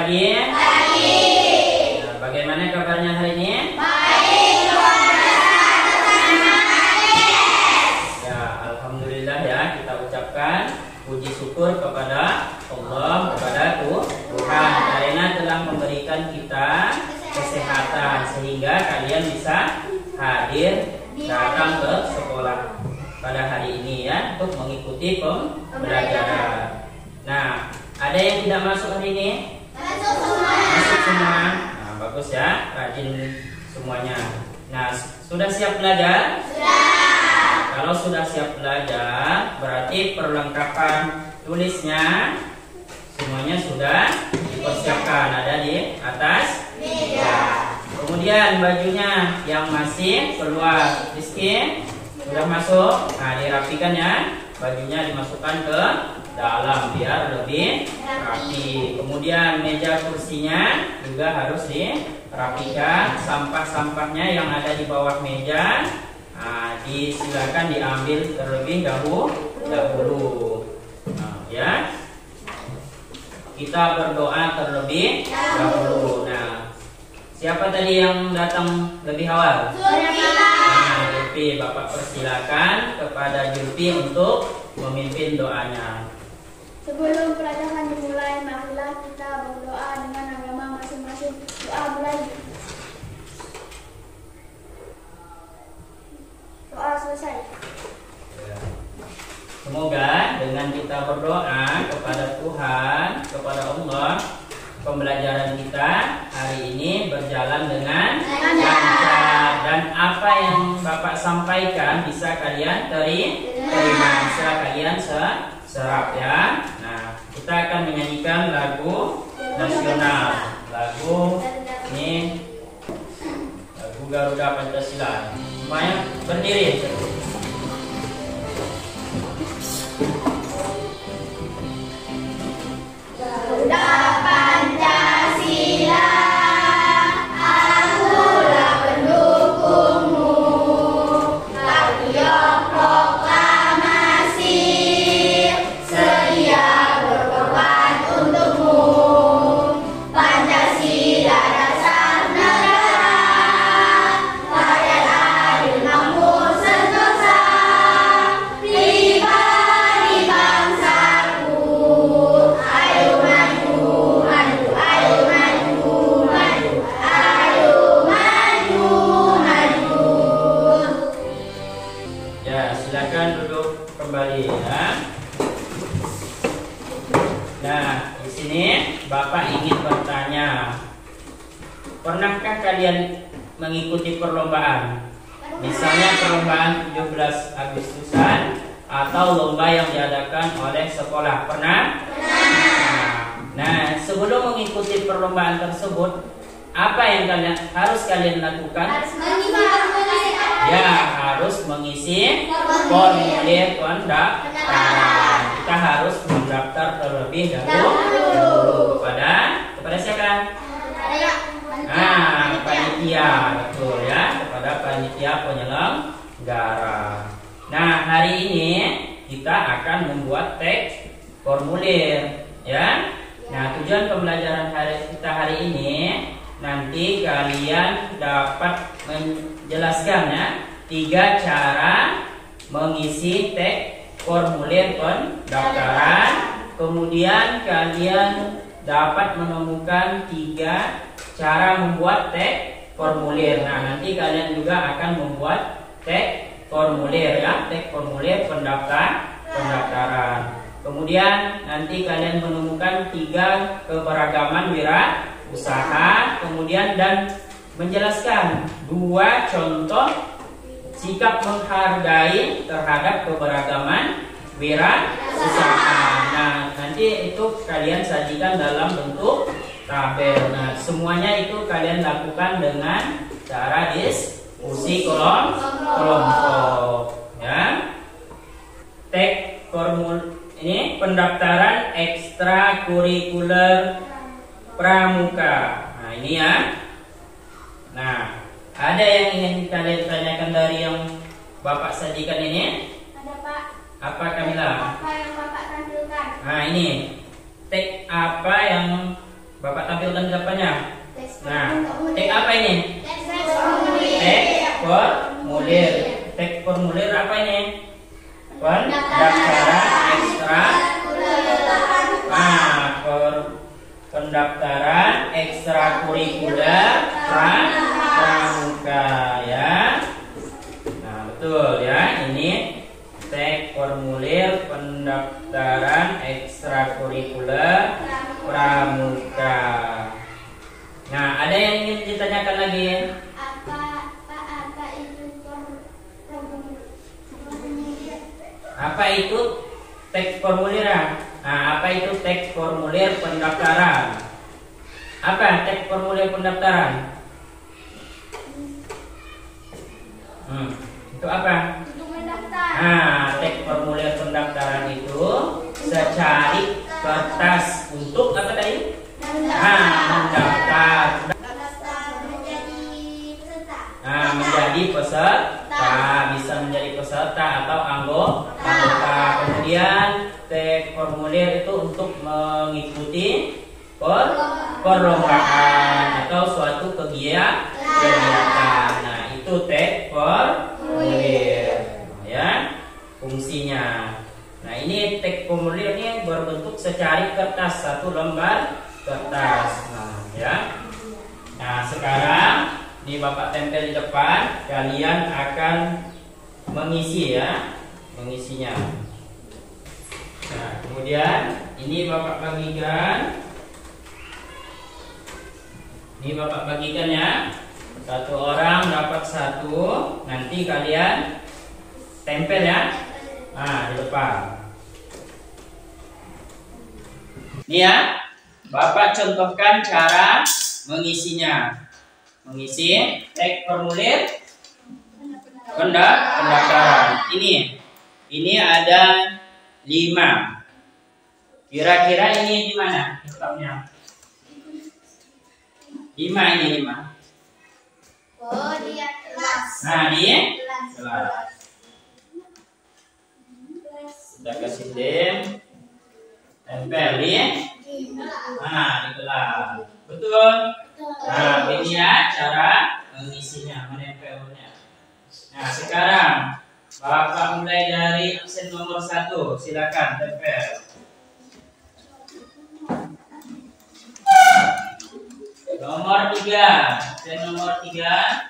pagi? Pagi. Nah, bagaimana kabarnya hari ini? Baik, luar biasa. Ya, alhamdulillah ya, kita ucapkan puji syukur kepada Allah, kepada Tuhan karena telah memberikan kita kesehatan sehingga kalian bisa hadir datang ke sekolah pada hari ini ya untuk mengikuti pembelajaran. Nah, ada yang tidak masuk hari ini? Masuk semua. Masuk semua. Nah, bagus ya, rajin semuanya. Nah, sudah siap belajar? Sudah. Nah, kalau sudah siap belajar, berarti perlengkapan tulisnya semuanya sudah dipersiapkan, ada di atas meja. Kemudian bajunya yang masih keluar, Rizky sudah masuk. Nah, dirapikan ya, bajunya dimasukkan ke dalam biar lebih rapi. Kemudian meja kursinya juga harus dirapikan. Sampah-sampahnya yang ada di bawah meja, nah, disilakan diambil terlebih dahulu. Nah, ya, kita berdoa terlebih dahulu. Nah, siapa tadi yang datang lebih awal? Nah, Julfi, Bapak persilakan kepada Julfi untuk memimpin doanya. Sebelum pelajaran dimulai, marilah kita berdoa dengan agama masing-masing. Doa mulai. Doa selesai. Semoga dengan kita berdoa kepada Tuhan, kepada Allah, pembelajaran kita hari ini berjalan dengan lancar dan apa yang Bapak sampaikan bisa kalian terima, bisa kalian serap ya. Nah, kita akan menyanyikan lagu nasional, lagu ini lagu Garuda Pancasila. Semuanya berdiri. Garuda Pancasila, akulah pendukungmu. Patriot proklamasi, sedia berkorban untukmu. Pancasila dasar negara, rakyat adil makmur sentosa. Pribadi bangsaku, ayo maju, maju, ayo maju, maju, ayo maju, maju. Ya, silakan duduk kembali ya. Nah, di sini Bapak ingin bertanya, pernahkah kalian mengikuti perlombaan? Misalnya perlombaan 17 Agustusan atau lomba yang diadakan oleh sekolah. Pernah? Nah, sebelum mengikuti perlombaan tersebut, apa yang harus kalian lakukan? Ya, harus mengisi formulir pendaftaran. Kita harus mendaftar terlebih dahulu kepada siapa? Nah, panitia, betul ya, kepada panitia penyelenggara. Nah, hari ini kita akan membuat teks formulir ya. Nah, tujuan pembelajaran kita hari ini nanti kalian dapat menjelaskan ya 3 cara mengisi teks formulir pendaftaran. Kemudian kalian dapat menemukan 3 cara membuat teks formulir. Nah, nanti kalian juga akan membuat teks formulir ya, teks formulir pendaftaran. Kemudian nanti kalian menemukan 3 keberagaman wirausaha, kemudian dan menjelaskan 2 contoh sikap menghargai terhadap keberagaman wirausaha. Nah, nanti itu kalian sajikan dalam bentuk tabel. Nah, semuanya itu kalian lakukan dengan cara diskusi kelompok ya. Teks formulir ini pendaftaran ekstrakurikuler pramuka. Nah, ini ya. Nah, ada yang ingin kalian tanyakan dari yang Bapak sajikan ini? Ada, Pak. Apa, Kamila? Apa yang Bapak tampilkan? Nah, ini teks apa yang Bapak tampilkan jawabannya. Nah, teks apa ini? Teks formulir. Teks formulir apa ini? Pendaftaran ekstra. Nah, pendaftaran ekstrakurikuler pramuka ya. Nah, betul ya. Ini teks formulir pendaftaran ekstrakurikuler pramuka. Nah, ada yang ingin ditanyakan lagi? Apa itu teks formulir? Nah, apa itu teks formulir pendaftaran? Apa teks formulir pendaftaran? Itu apa? Untuk mendaftar. Nah, teks formulir pendaftaran itu secari kertas untuk apa tadi? Mendaftar. Menjadi peserta. Nah, menjadi peserta, bisa menjadi peserta atau anggota. Kemudian teks formulir itu untuk mengikuti perlombaan atau suatu kegiatan. Nah, itu teks formulir ya fungsinya. Nah, ini teks formulir ini berbentuk secari kertas, satu lembar kertas. Nah, ya. Nah, sekarang ini Bapak tempel di depan, kalian akan mengisi ya, mengisinya. Nah, kemudian ini Bapak bagikan. Ini Bapak bagikan ya. Satu orang dapat satu. Nanti kalian tempel ya. Nah, di depan. Ini ya. Bapak contohkan cara mengisinya. Mengisi teks formulir pendaftaran. Ini ada 5. Kira-kira ini di mana letaknya? 5. Oh, di kelas. Nah, di kelas. Kita kasih lem, tempel di. Nah, di kelas. Betul. Nah, ini ya cara mengisinya, menempelnya. Nah, sekarang Bapak mulai dari absen nomor 1. Silakan tempel. Nomor 3. Absen nomor 3.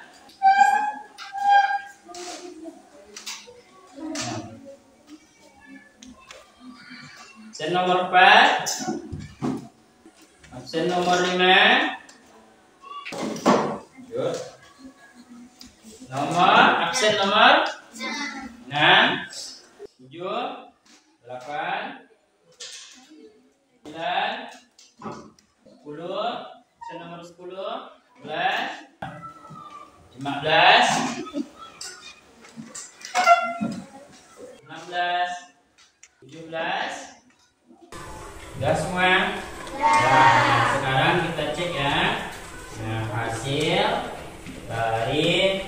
Absen nomor 4. Absen nomor 5. Absen nomor 6, 7, 8, 9, 10. Absen nomor 10, 11, 15, 16, 17. Sudah semua? Nah, sekarang kita cek ya. Nah, hasil dari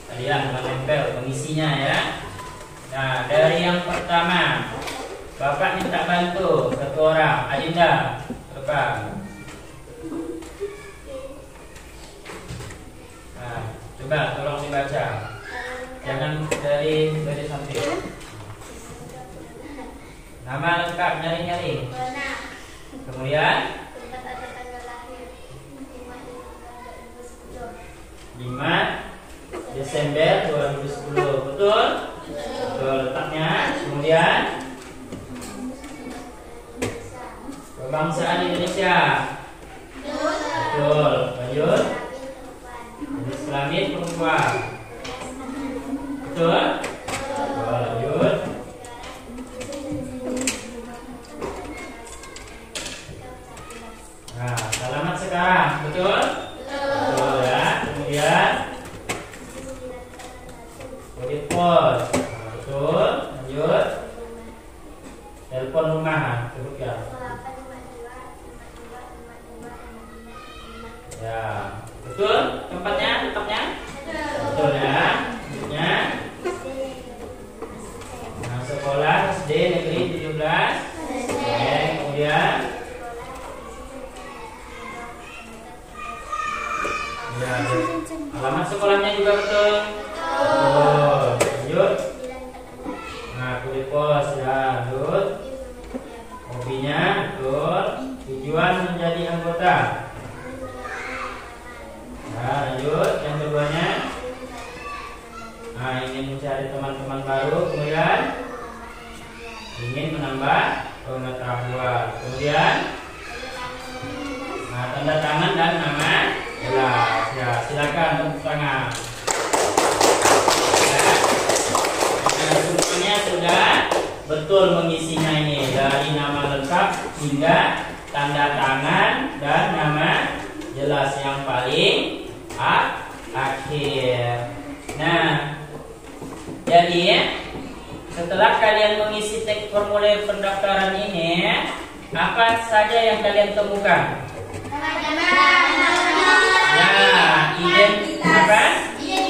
kalian menempel mengisinya ya. Nah, dari yang pertama, Bapak minta bantu satu orang. Adinda, depan. Nah, coba tolong dibaca. Jangan dari samping. Nama lengkap nyaring-nyaring. Kemudian 5 Desember 2010. Betul? Betul letaknya. Kemudian kebangsaan Indonesia. Betul. Lanjut. Jenis kelamin perempuan. Betul? Betul. Lanjut. Nah, alamat sekarang. Betul? Betul ya. Kemudian kode pos. Nah, betul. Lanjut. Telepon rumah. Sebutkan. Ya. Betul? Tempatnya? Betul ya. Selanjutnya. Nah, sekolah SD Negeri 17. Oke, kemudian Ya, alamat sekolahnya juga betul. Betul. Lanjut. Nah, kulit pos ya, lanjut. Hobinya betul. Tujuan menjadi anggota. Nah, lanjut. Yang keduanya. Nah, ingin mencari teman-teman baru. Kemudian ingin menambah pengetahuan. Kemudian nah, tanda tangan dan nama jelas. Ya, silakan tepuk tangan. Ya. Nah, semuanya sudah betul mengisinya ini dari nama lengkap hingga tanda tangan dan nama jelas yang paling akhir. Nah, jadi setelah kalian mengisi teks formulir pendaftaran ini, apa saja yang kalian temukan?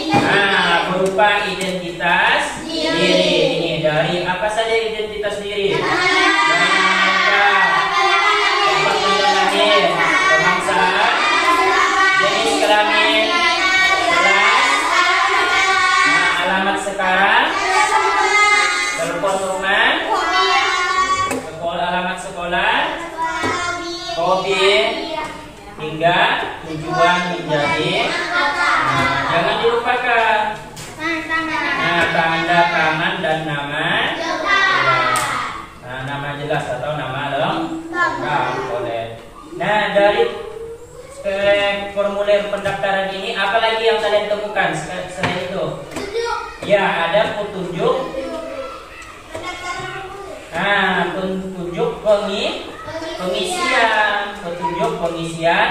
Ya, berupa identitas diri. Ini dari apa saja identitas diri? Tempat tinggal lahir, kebangsaan, jenis kelamin, kelas, alamat sekarang, telepon rumah, alamat sekolah, hobi, hingga tujuan menjadi. Nah, jangan dilupakan. Nah, tanda tangan dan nama jelas. Nah, nama jelas atau nama lengkap boleh. Nah, dari formulir pendaftaran ini, apa lagi yang kalian temukan selain itu? Ya, ada petunjuk. Nah, petunjuk pengisian, petunjuk pengisian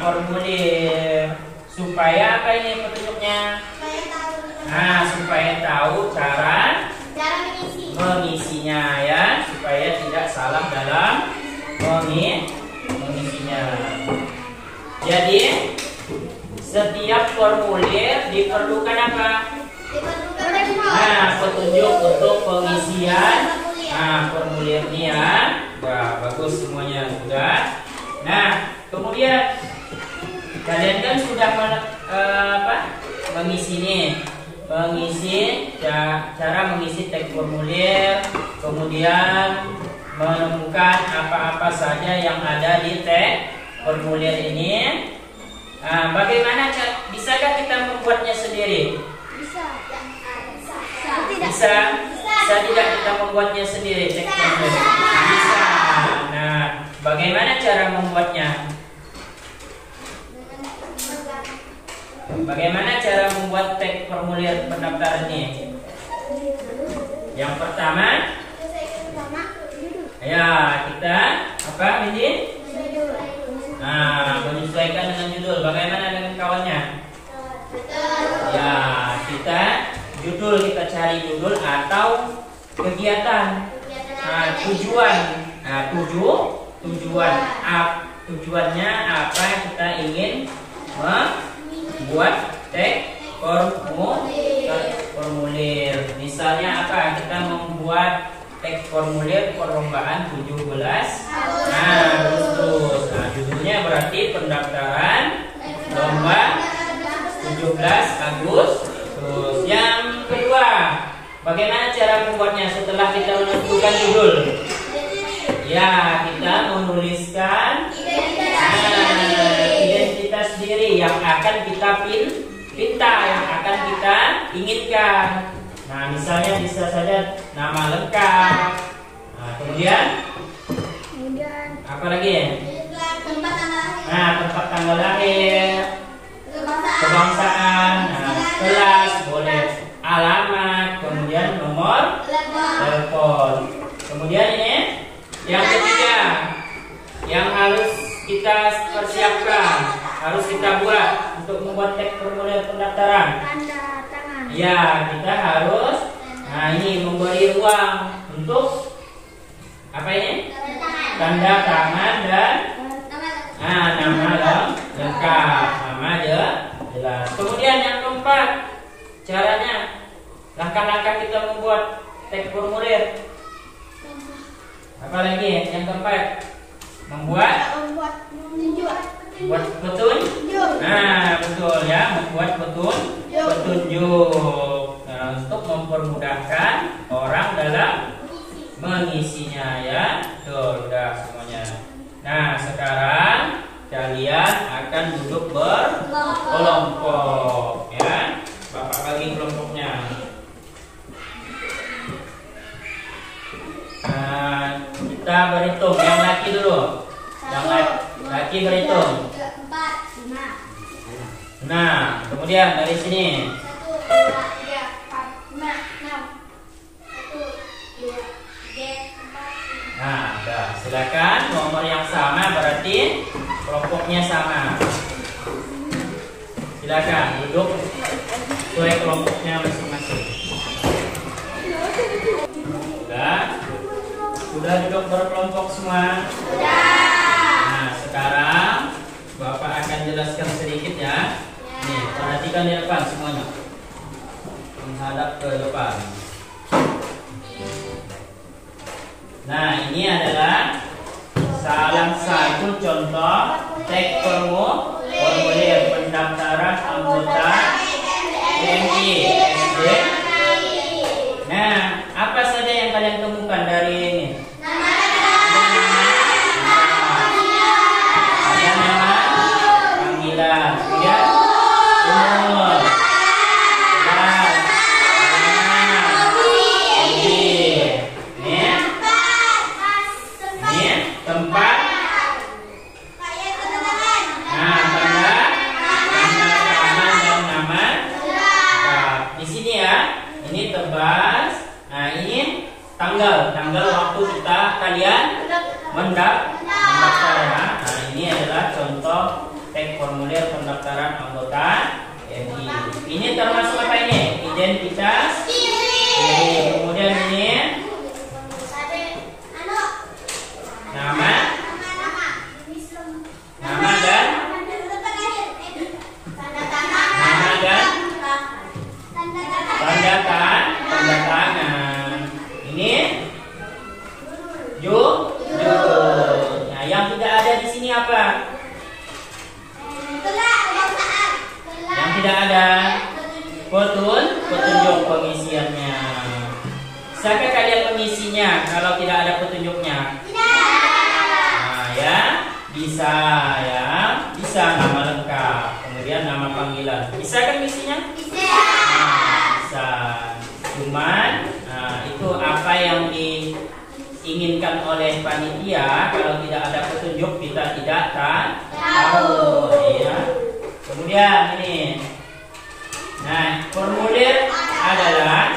formulir. Supaya apa ini petunjuknya? Nah, supaya tahu cara mengisinya ya, supaya tidak salah dalam mengisinya. Jadi setiap formulir diperlukan apa? Nah, petunjuk untuk pengisian formulir ini ya. Nah, bagus semuanya sudah. Nah, kemudian kalian kan sudah mengisi cara mengisi teks formulir, kemudian menemukan apa-apa saja yang ada di teks formulir ini. Nah, bagaimana bisakah kita membuatnya sendiri? Bisa tidak kita membuatnya sendiri teks formulir? Bisa. Nah, bagaimana cara membuatnya? Bagaimana cara membuat teks formulir pendaftaran ini? Yang pertama, ya kita apa ini? Nah, menyesuaikan dengan judul. Bagaimana dengan kawannya? Ya, kita cari judul atau kegiatan. Nah, tujuan. Nah, tujuannya apa yang kita ingin membuat teks formulir. Misalnya apa? Kita membuat teks formulir perlombaan 17 Agustus. Nah, judulnya berarti pendaftaran lomba 17 Agustus. Yang kedua, bagaimana cara membuatnya setelah kita menentukan judul? Ya, kita menuliskan identitas diri yang akan kita pinta, yang akan kita inginkan. Nah, misalnya bisa saja nama lengkap. Nah, kemudian apa lagi? Tempat tanggal lahir, kebangsaan, kelas, boleh alamat, kemudian nomor telepon. Kemudian ini yang ketiga yang harus kita persiapkan, harus kita buat untuk membuat teks formulir pendaftaran. Tanda tangan. Ya, kita harus ini memberi ruang untuk apa ini? Tanda tangan dan nama lengkap, nama jelas. Kemudian yang keempat, caranya, langkah-langkah kita membuat teks formulir. Apa lagi? Yang keempat, membuat petunjuk. Nah, betul ya, membuat petunjuk. Nah, untuk mempermudahkan orang dalam mengisinya ya. Betul, udah semuanya. Nah, sekarang kalian akan duduk berkelompok ya. Bapak bagi kelompoknya. Nah, kita berhitung yang laki dulu. Yang laki berhitung. 4, 5. Nah, kemudian dari sini. 1, 2, 3, 4, 5, 6. 1, 2, 3, 4. Nah, udah. Silakan nomor yang sama berarti kelompoknya sama. Silakan duduk sesuai kelompoknya masing-masing. Sudah duduk berkelompok semua? Nah, sekarang Bapak akan jelaskan sedikit ya. Nih, perhatikan di depan semuanya. Menghadap ke depan. Nah, ini adalah salah satu contoh teks formulir pendaftaran anggota PMI SD. Nah, apa saja yang kalian temukan dari ini? Ada nama, panggilan, kemudian umur, kelas, tempat. Nah, tanda tangan dan nama. Nah, di sini ya, ini tebas. Nah, ini tanggal waktu kalian mendaftar ya. Nah, ini adalah contoh teks formulir pendaftaran anggota PMI. Ini termasuk apa ini? Identitas diri. Kemudian ini nama dan tanda tangan. Ini judul. Nah, yang tidak ada di sini apa? Yang tidak ada petunjuk pengisiannya. Bisakah kalian mengisinya kalau tidak ada petunjuknya? Nah, ya, bisa ya. Bisa nama lengkap, kemudian nama panggilan. Bisa kan mengisinya? Bisa. Cuman itu apa yang diinginkan oleh panitia. Kalau tidak ada petunjuk kita tidak tahu ya. Kemudian ini. Nah, formulir adalah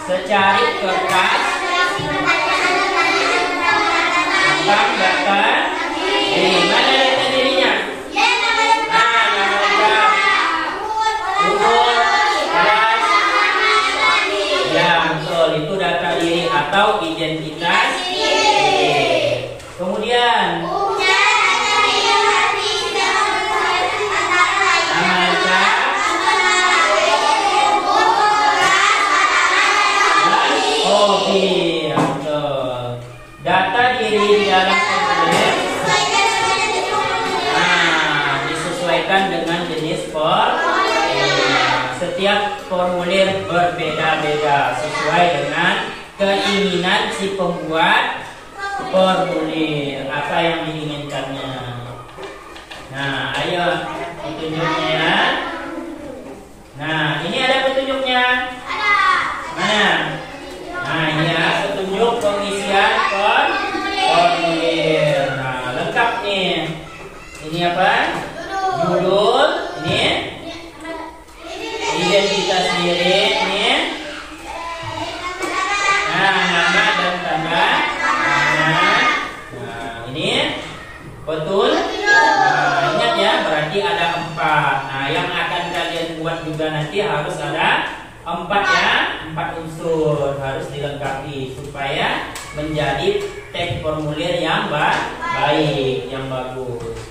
secari kertas tentang data diri. Mana data dirinya? Nama lengkap, umur, kelas. Ya, betul, itu data diri atau identitas diri. Kemudian nama lengkap, iya, betul. Data diri di dalam formulir disesuaikan dengan jenis formulir. Setiap formulir berbeda-beda sesuai dengan keinginan si pembuat formulir, apa yang diinginkannya. Nah, ayo petunjuknya ya. Nah, ini ada petunjuknya. Mana? Nah, ini ya petunjuk pengisian formulir. Nah, lengkap nih. Ini apa? Judul. Ini identitas diri. Ini. Nah, nama dan tanda tangan. Nah, ini betul. Nah, ingat ya, berarti ada 4. Nah, yang akan kalian buat juga nanti harus ada 4 ya, 4 unsur harus dilengkapi supaya menjadi teks formulir yang baik, yang bagus.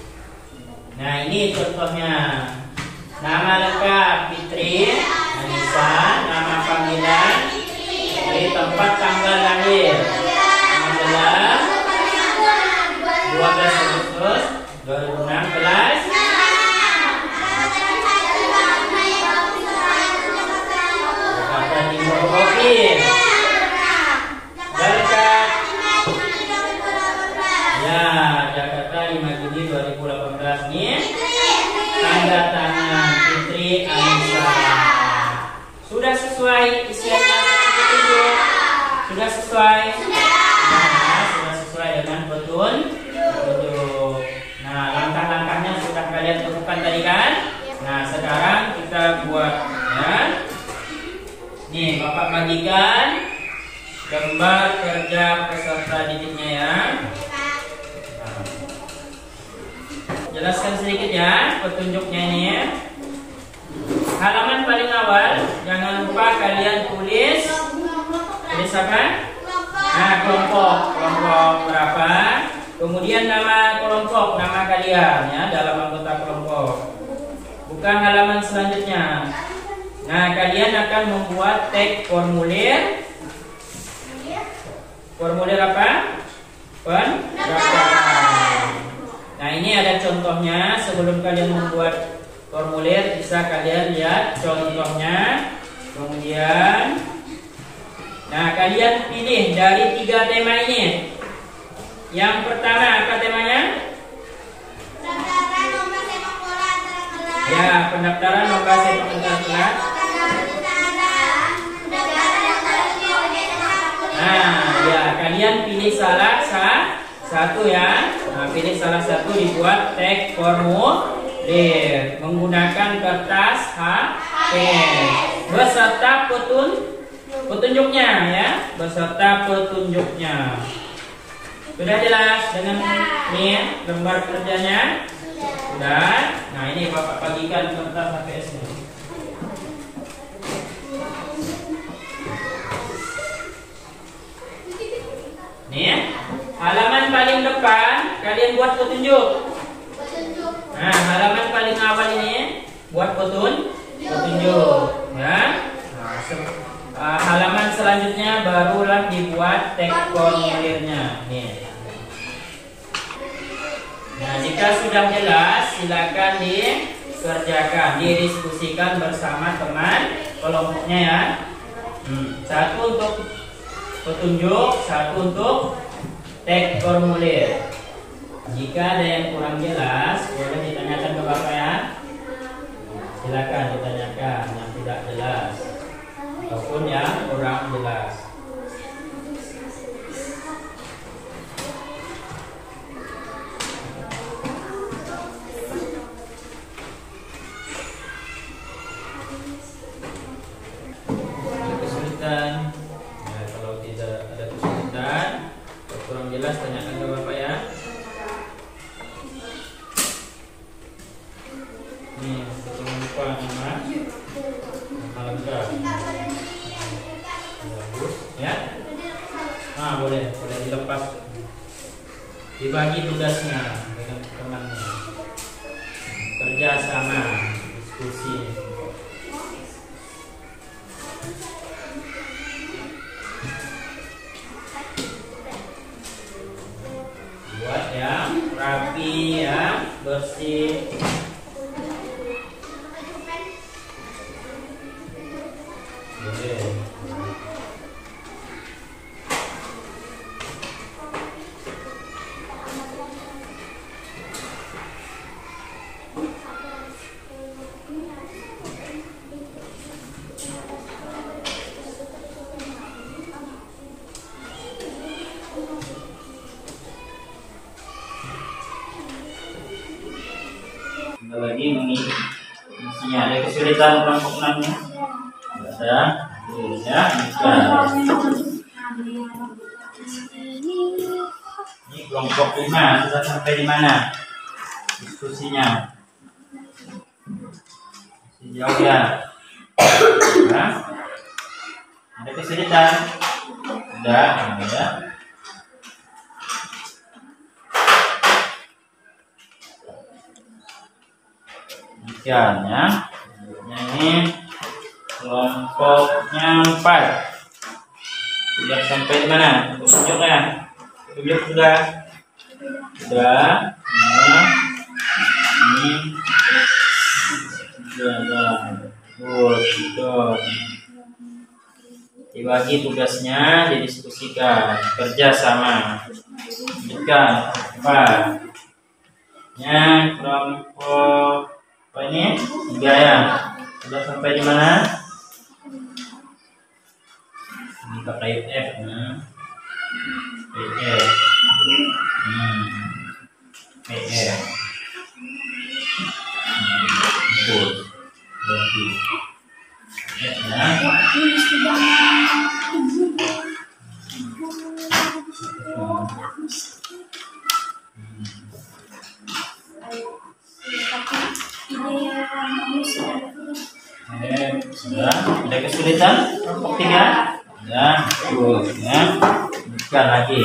Nah, ini contohnya. Nama lengkap Fitri Anissa, nama panggilan Fitri, tempat tanggal lahir 12 Agustus 2016. 2018 nih tanda tangan Fitri Anissa. Sudah sesuai isiannya petunjuk? Sudah sesuai? Nah, sudah sesuai dengan petunjuk. Nah, langkah-langkahnya sudah kalian temukan tadi kan? Nah, sekarang kita buat ya. Nih, Bapak bagikan gambar kerja peserta didiknya ya. Jelaskan sedikit ya petunjuknya ini ya. Halaman paling awal jangan lupa kalian tulis apa? Nah, kelompok berapa? Kemudian nama kelompok, nama kalian ya dalam anggota kelompok. Bukan halaman selanjutnya. Nah, kalian akan membuat tag formulir. Formulir apa? Pendaftaran. Nah, ini ada contohnya. Sebelum kalian membuat formulir, bisa kalian lihat contohnya. Kemudian, nah kalian pilih dari 3 tema ini. Yang pertama, apa temanya? Pendaftaran lomba sepak bola antara kelas. Ya, pendaftaran lomba sepak bola antar kelas. Nah, ya kalian pilih salah satu ya. Nah, pilih salah satu, dibuat tag formulir menggunakan kertas HP beserta petunjuknya ya, beserta petunjuknya. Sudah jelas dengan ini gambar kerjanya? Sudah. Nah, ini Bapak bagikan kertas HPS-nya. Nih, halaman paling depan kalian buat petunjuk. Nah, halaman paling awal ini buat petunjuk ya. Nah, halaman selanjutnya barulah dibuat tag formulirnya. Nih. Nah, jika sudah jelas silakan dikerjakan, didiskusikan bersama teman kelompoknya ya. Satu untuk petunjuk, satu untuk tag formulir. Jika ada yang kurang jelas, boleh ditanyakan ke Bapak ya. Silakan ditanyakan yang tidak jelas ataupun yang kurang jelas. Ada kesulitan? Nah, kalau tidak ada kesulitan, kurang jelas, tanyakan ke Bapak ya. Nih, jangan lupa nama lengkap. Bagus, ya. Nah, boleh dilepas. Dibagi tugasnya dengan temannya. Kerja sama, diskusi. Buat ya, rapi ya, bersih. Lagi mengisinya, ada kesulitan kelompoknya ada ya. Ini kelompok 5 sudah sampai di mana diskusinya? Jauh ya. Nah, ada kesulitan? Ada. Demikian ya. Ini kelompoknya 4. Sudah sampai di mana? Tunjuknya. Tunjuk sudah. Nah, ini sudah. Dibagi tugasnya, didiskusikan, kerja sama. Demikian. 4. Ya, kelompok apa ini? 3 ya. Sudah sampai di mana? Ini pakai F. F. F. Sudah, ada kesulitan kelompok 3? Ya, bagus ya. Bukan lagi.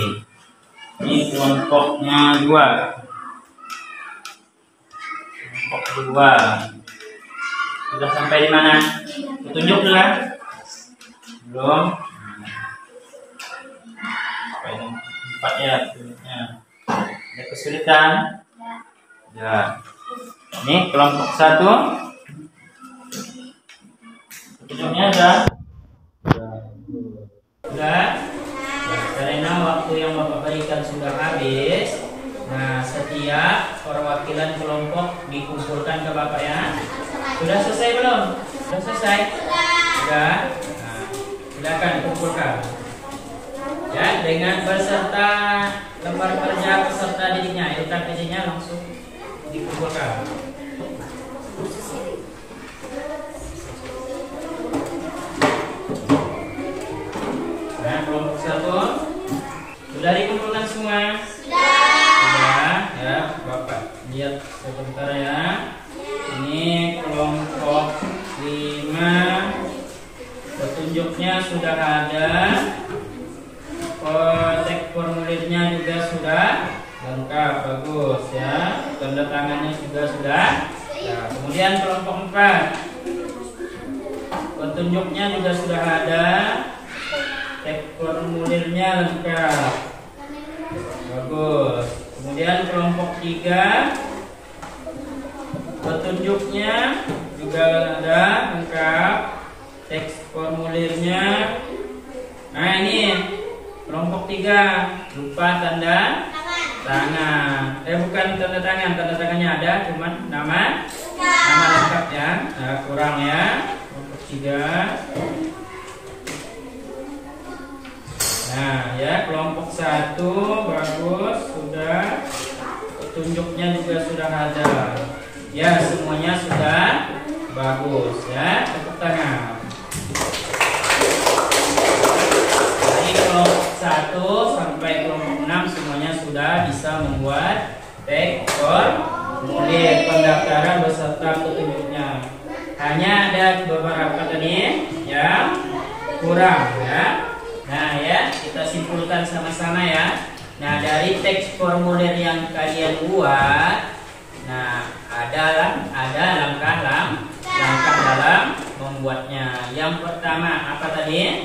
Ini kelompoknya 2. Kelompok 2. Sudah sampai di mana? Petunjuk lah. Belum. Sampai 4 ya petunjuknya. Ada kesulitan? Ya. Ini kelompok 1. Petunjuknya ada. Sudah. Karena waktu yang Bapak berikan sudah habis. Nah, setiap perwakilan kelompok dikumpulkan ke Bapak ya. Sudah selesai belum? Sudah selesai? Sudah. Nah, silakan kumpulkan. Ya, dengan beserta lembar kerja peserta didiknya, LKPD-nya langsung dikumpulkan. Nah, kelompok 1 sudah dikumpulkan semua? Sudah, ya, Bapak lihat sebentar ya. Ini kelompok 5. Petunjuknya sudah ada. Teks formulirnya juga sudah lengkap, bagus ya. Tanda tangannya juga sudah. Nah, kemudian kelompok 4. Petunjuknya juga sudah ada. Teks formulirnya lengkap, bagus. Kemudian kelompok 3, petunjuknya juga ada lengkap, teks formulirnya. Nah, ini kelompok 3 lupa tanda tangan. Bukan tanda tangan, tanda tangannya ada, cuman nama lengkap ya. Nah, kurang ya. Kelompok 3. Nah, ya, kelompok 1 bagus, sudah. Petunjuknya juga sudah ada. Ya, semuanya sudah bagus ya. Tepuk tangan. Dari kelompok 1 sampai kelompok 6 semuanya sudah bisa membuat teks formulir pendaftaran beserta petunjuknya. Hanya ada beberapa tadi yang kurang ya. Nah ya, kita simpulkan sama-sama ya. Nah, dari teks formulir yang kalian buat, nah ada langkah dalam membuatnya. Yang pertama apa tadi?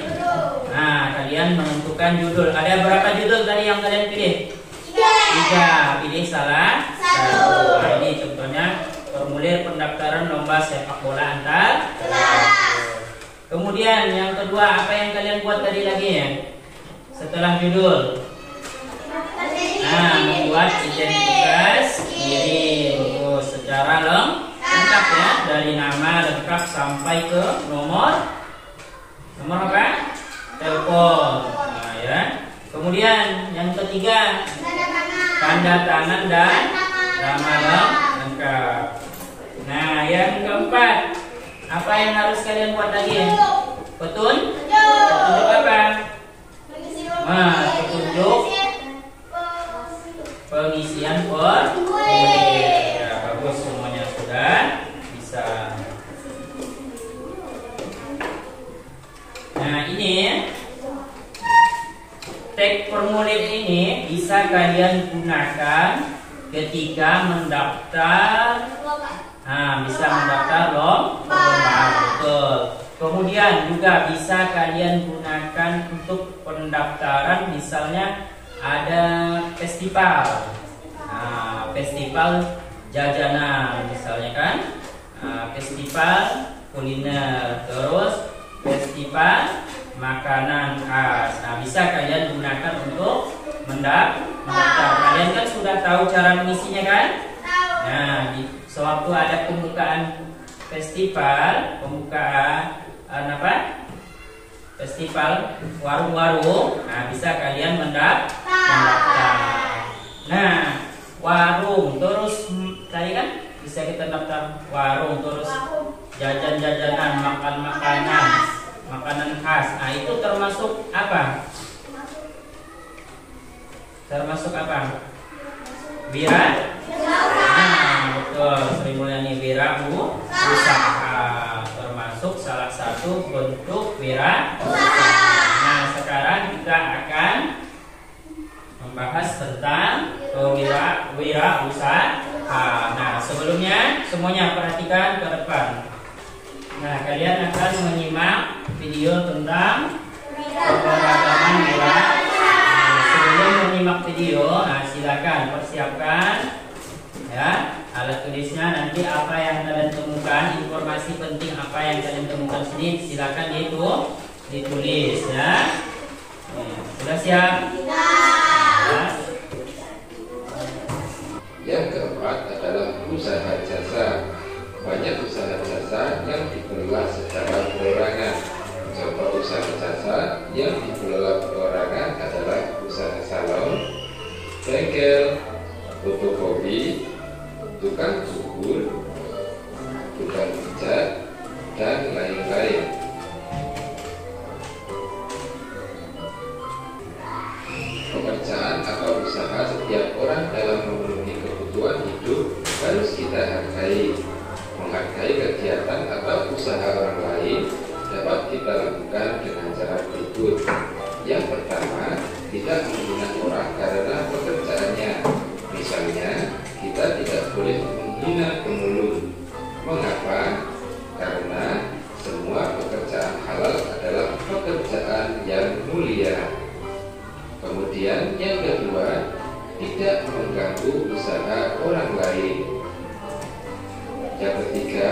Nah, kalian menentukan judul. Ada berapa judul tadi yang kalian pilih? 3. Pilih salah 1. Nah, ini contohnya formulir pendaftaran lomba sepak bola antar. Kemudian yang kedua, apa yang kalian buat tadi lagi ya? Setelah judul. Nah, membuat identitas diri secara lengkap ya, dari nama lengkap sampai ke nomor apa? Telepon. Nah, ya. Kemudian yang ketiga, tanda tangan dan nama lengkap. Nah, yang keempat, apa yang harus kalian buat lagi? Petunjuk apa? Nah, petunjuk pengisian formulir. Ya, bagus, semuanya sudah bisa. Nah, ini teks formulir ini bisa kalian gunakan ketika mendaftar. Nah, bisa mendaftar lomba, betul. Kemudian juga bisa kalian gunakan untuk pendaftaran, misalnya ada festival. Nah, festival jajanan misalnya kan. Nah, festival kuliner, terus festival makanan khas. Nah, bisa kalian gunakan untuk mendaftar. Kalian kan sudah tahu cara mengisinya kan? sewaktu ada pembukaan festival, festival warung-warung, nah bisa kalian mendaftar. Nah, warung terus tadi kan bisa kita daftar warung, terus jajan-jajanan, makan makanan khas. Nah, itu termasuk apa? Termasuk apa? Wira? Nah, betul, Sri Mulyani, wirausaha termasuk salah satu bentuk wirausaha. Nah, sekarang kita akan membahas tentang wirausaha. Nah, sebelumnya semuanya perhatikan ke depan. Nah, kalian akan menyimak video tentang keberagaman wirausaha. Sebelum menyimak video, nah silakan persiapkan ya alat tulisnya. Nanti apa yang kalian temukan, informasi penting apa yang kalian temukan sini, silakan itu ditulis ya. Sudah siap? Ya. Yang keempat adalah usaha jasa. Banyak usaha jasa yang dikelola secara perorangan. Contoh usaha jasa yang dikelola perorangan adalah usaha salon, bengkel, fotokopi, tukang cukur, tukang pijat, dan lain-lain. Pekerjaan atau usaha setiap orang dalam memenuhi kebutuhan hidup harus kita hargai. Menghargai kegiatan atau usaha orang lain dapat kita lakukan dengan cara berikut. Yang pertama, tidak menghina orang karena pekerjaannya. Misalnya, kita tidak boleh menghina pemulung. Mengapa? Karena semua pekerjaan halal adalah pekerjaan yang mulia. Kemudian yang kedua, tidak mengganggu usaha orang lain. Yang ketiga,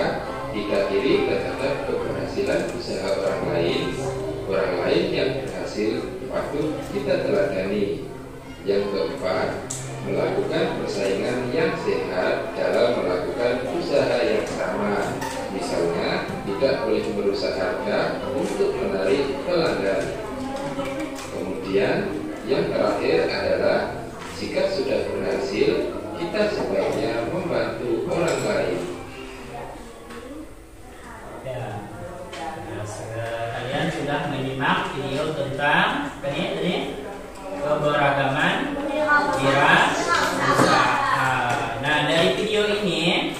tidak iri terhadap keberhasilan usaha orang lain yang berhasil patut kita teladani. Yang keempat, melakukan persaingan yang sehat dalam melakukan usaha yang sama. Misalnya, tidak boleh merusak harga untuk menarik pelanggan. Kemudian yang terakhir adalah jika sudah berhasil, kita sebaiknya membantu orang lain. Kalian sudah menyimak video tentang keberagaman wirausaha. Nah, dari video ini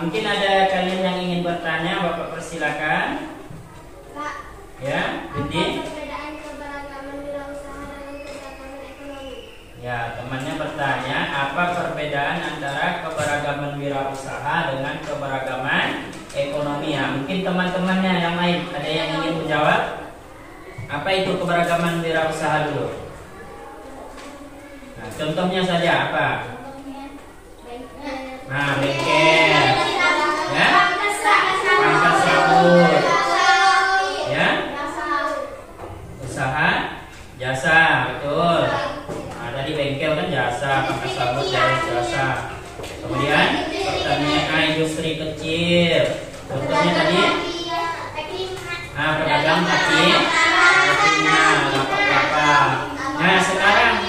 mungkin ada kalian yang ingin bertanya, Bapak persilakan. Ya, Binti. Ya, temannya bertanya, apa perbedaan antara keberagaman wirausaha dengan keberagaman ekonomi? Ya, mungkin teman-temannya yang lain ada yang ingin menjawab. Apa itu keberagaman wirausaha dulu? Nah, contohnya saja apa? Nah, bengkel, ya, pangkas rambut, ya, usaha jasa, betul. Tadi bengkel kan jasa, pangkas rambut dari jasa. Kemudian pertanian, industri kecil. Contohnya tadi pedagang kaki, lapak-lapak. Nah, sekarang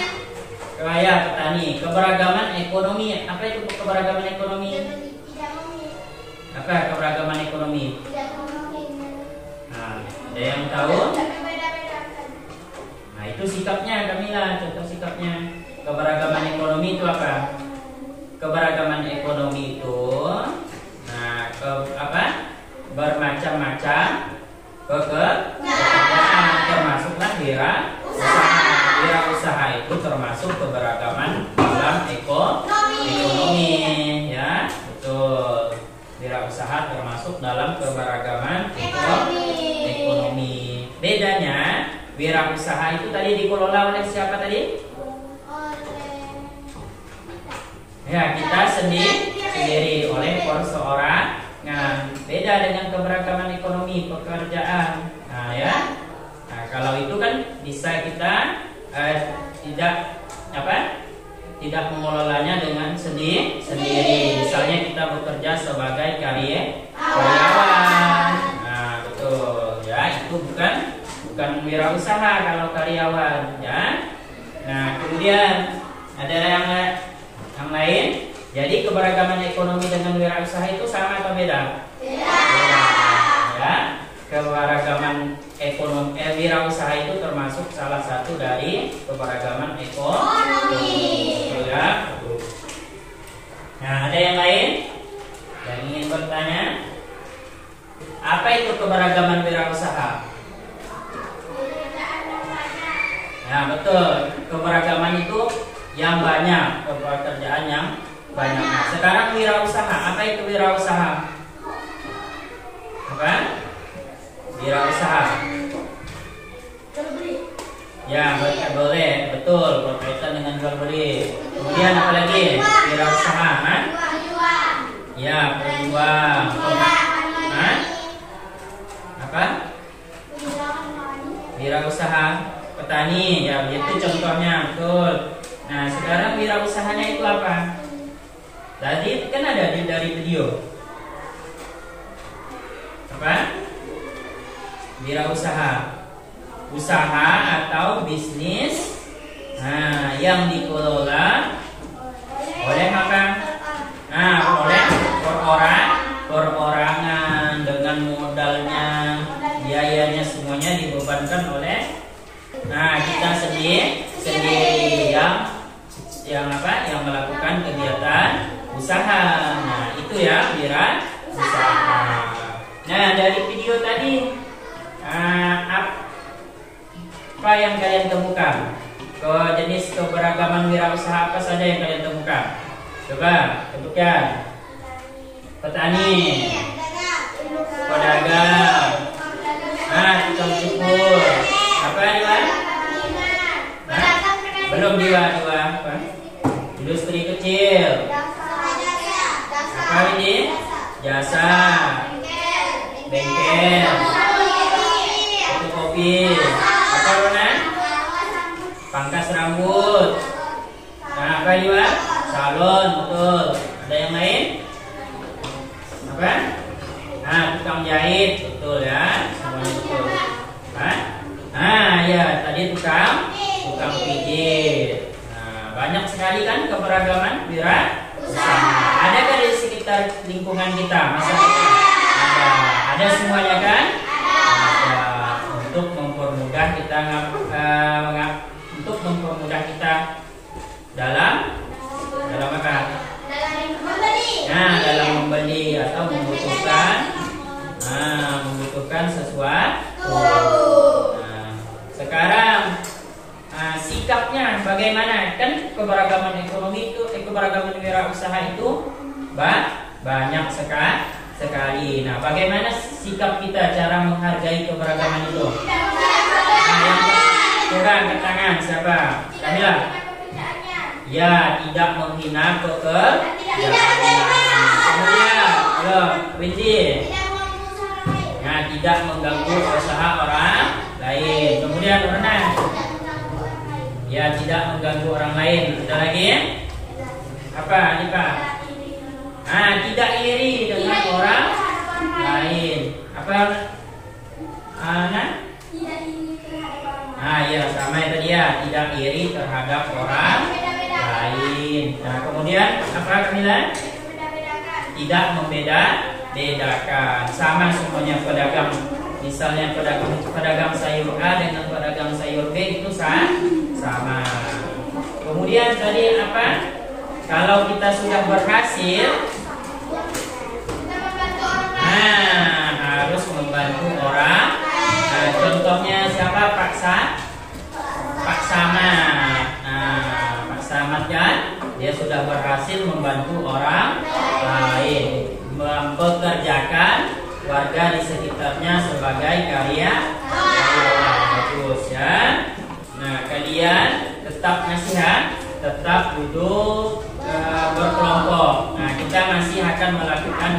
kaya petani, keberagaman ekonomi. Apa itu keberagaman ekonomi? Apa keberagaman ekonomi? Nah, ada yang tahu? Nah, itu sikapnya Kamila, contoh sikapnya. Keberagaman ekonomi itu apa? Keberagaman ekonomi itu bermacam-macam pekerjaan, termasuklah wirausaha itu termasuk keberagaman dalam ekonomi, ya, betul. Wirausaha termasuk dalam keberagaman ekonomi. Bedanya, wirausaha itu tadi dikelola oleh siapa tadi? Ya, kita sendiri oleh seorang. Nah, beda dengan keberagaman ekonomi pekerjaan. Nah, ya. Nah, kalau itu kan bisa kita tidak mengelolanya dengan sendiri. Misalnya kita bekerja sebagai karyawan. Nah, betul ya, itu bukan wirausaha kalau karyawan ya. Nah, kemudian ada yang lain. Jadi keberagaman ekonomi dengan wirausaha itu sama atau beda? Beda. Ya, keberagaman ekonomi wirausaha itu termasuk salah satu dari keberagaman ekonomi. Betul ya? Nah, ada yang lain yang ingin bertanya? Apa itu keberagaman wirausaha? Nah, betul. Keberagaman itu yang banyak, pekerjaan yang banyak. Nah, sekarang wirausaha, apa itu wirausaha? Apa? Wirausaha. Ya, boleh, betul, berkaitan dengan jual beli. Kemudian apa lagi? Wirausaha, ya, pejuang. Apa? Wirausaha petani, ya, itu contohnya, betul. Nah, sekarang wirausahanya itu apa? Tadi kan ada dari video. Apa? Wirausaha, usaha atau bisnis, nah, yang dikelola oleh apa? Nah, oleh perorangan dengan modalnya, biayanya semuanya dibebankan oleh, nah, kita sendiri yang apa? Yang melakukan kegiatan usaha. Nah, itu ya wirausaha. Nah, dari video tadi apa yang kalian temukan? Jenis keberagaman wirausaha apa saja yang kalian temukan? Coba sebutkan. Petani, pedagang, tukang cukur, apa dua? Belum dua. Apa? Industri kecil. Apa ini? Jasa. Bengkel. Fotokopi. Apa Rona? Pangkas rambut. Nah, apa juga? Salon, betul. Ada yang lain? Apa? Nah, tukang jahit, betul ya. Semuanya betul. Ya, tadi tukang pijit. Nah, banyak sekali kan keberagaman wirausaha. Adakah di sekitar lingkungan kita, masyarakat? Ada semuanya kan? Ada. Untuk mempermudah kita dalam apa? Dalam membeli atau membutuhkan sesuatu. Nah, sekarang sikapnya bagaimana? Kan keberagaman ekonomi itu, keberagaman wirausaha itu banyak sekali. Nah, bagaimana sikap kita cara menghargai keberagaman itu? Yang kurang ke tangan siapa? Kamila. Ya, tidak menghina pekerjaan. Kemudian, Windy. Nah, tidak mengganggu usaha orang lain. Kemudian, Renan. Ya, tidak mengganggu orang lain. Ada lagi? Apa, Nipa? Tidak iri dengan orang lain. Apa? Ana? Ya, sama itu dia. Tidak iri terhadap orang lain. Nah, kemudian apa, Kamila? Tidak membeda-bedakan. Sama semuanya pedagang. Misalnya pedagang sayur A dengan pedagang sayur B itu sama. Kemudian tadi apa? Kalau kita sudah berhasil, harus membantu orang. Nah, contohnya siapa? Pak Samad. Pak Samad kan, dia sudah berhasil membantu orang lain, mempekerjakan warga di sekitarnya sebagai karyawan. Bagus ya. Nah, kalian tetap nasihat, tetap duduk berkelompok. Nah, kita masih akan melakukan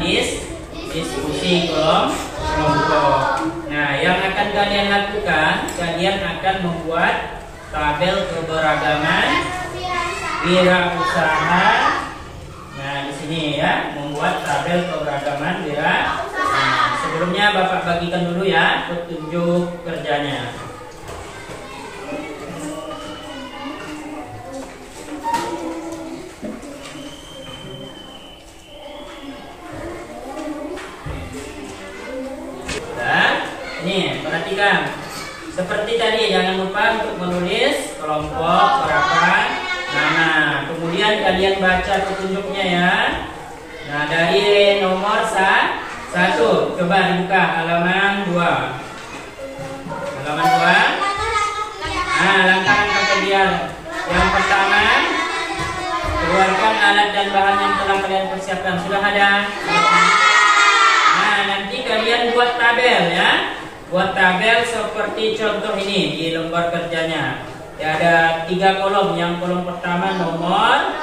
diskusi kelompok. Nah, yang akan kalian lakukan, kalian akan membuat tabel keberagaman wirausaha. Nah, di sini ini ya, membuat tabel keberagaman wira. Nah, sebelumnya Bapak bagikan dulu ya petunjuk kerjanya. Dan ini perhatikan. Seperti tadi, jangan lupa untuk menulis kelompok berapa. Nah, kemudian kalian baca petunjuknya ya. Nah, dari nomor 1, coba dibuka halaman 2. Halaman 2. Nah, langkah-langkah kalian. Yang pertama, keluarkan alat dan bahan yang telah kalian persiapkan. Sudah ada? Nah, nanti kalian buat tabel ya. Buat tabel seperti contoh ini di lembar kerjanya. Ya, ada 3 kolom. Yang kolom pertama nomor,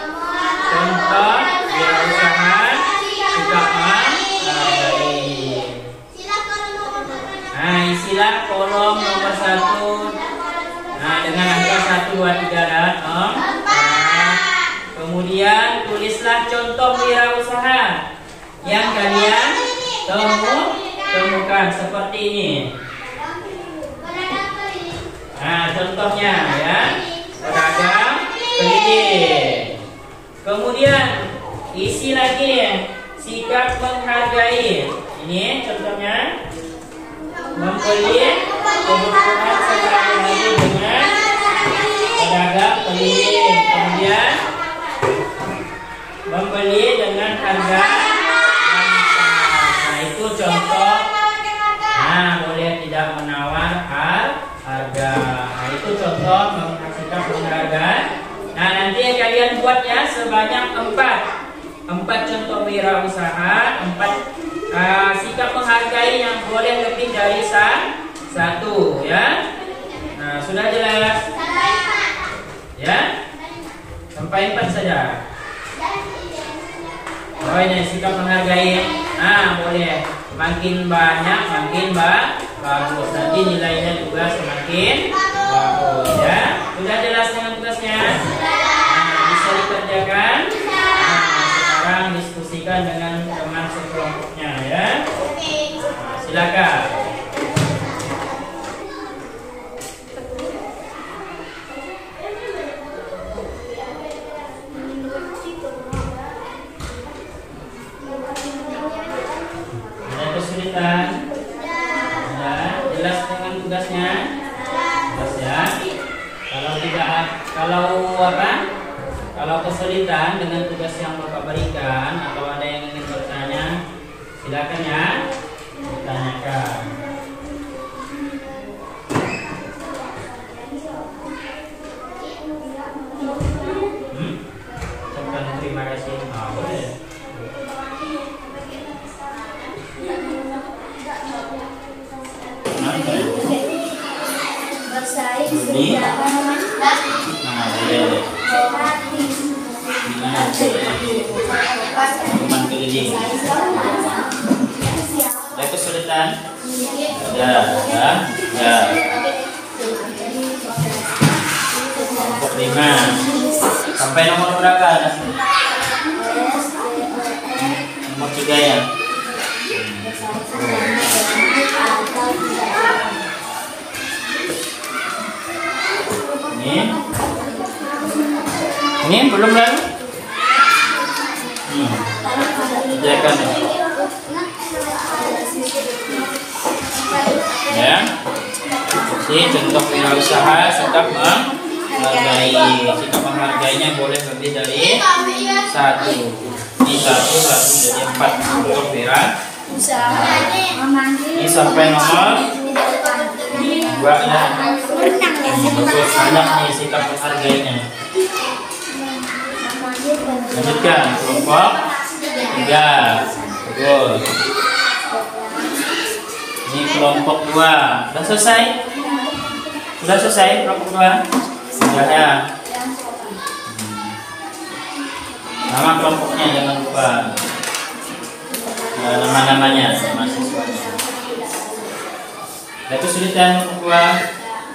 contoh, wirausaha, sikap menghargai. Nah, isilah kolom nomor 1. Nah, dengan angka 1, 2, 3 dan 4. Kemudian tulislah contoh wirausaha yang kalian temukan seperti ini. Nah, contohnya ya, pedagang keliling. Kemudian isi lagi sikap menghargai. Ini contohnya, membeli kebutuhan sehari-hari dengan pedagang keliling. Kemudian membeli dengan harga yang sama. Nah, itu contoh. Nah, boleh tidak menawar harga. Nah, itu contoh sikap menghargai. Nah, nanti kalian buat ya sebanyak 4 contoh wirausaha, 4 sikap menghargai yang boleh lebih dari 1 ya. Nah, sudah jelas ya, sampai 4 saja. Oh, ini sikap menghargai. Nah, boleh makin banyak makin bagus. Nanti nilainya juga semakin bagus ya. Sudah jelas dengan tugasnya? Nah, bisa dikerjakan. Nah, sekarang diskusikan dengan teman sekelompoknya ya. Nah, silakan. Kesulitan? Ya, jelas dengan tugasnya? Jelas ya. Kalau kesulitan dengan tugas yang Bapak berikan atau ada yang ingin bertanya, silakan ya, ditanyakan. Ucapkan terima kasih. Boleh. Ini, nah, boleh. Gimana? Teman keliling. Ada kesulitan? Ya. Kelompok 5. Sampai nomor berapa? Nomor 3 ya. Ini belum lalu? Kerjakan ya. Ini contoh wirausaha sikap menghargai. Sikap menghargainya boleh lebih dari 1. Ini 1 jadi 4 untuk wirausaha. Ini sampai nomor 2 ya. Bagus, banyak nih sikap menghargainya. Lanjutkan kelompok 3. Bagus. Ini kelompok 2. Sudah selesai? Sudah selesai kelompok 2? Sudah ya. Nama kelompoknya jangan lupa. Nama-namanya mahasiswanya. Ada kesulitan kelompok 2?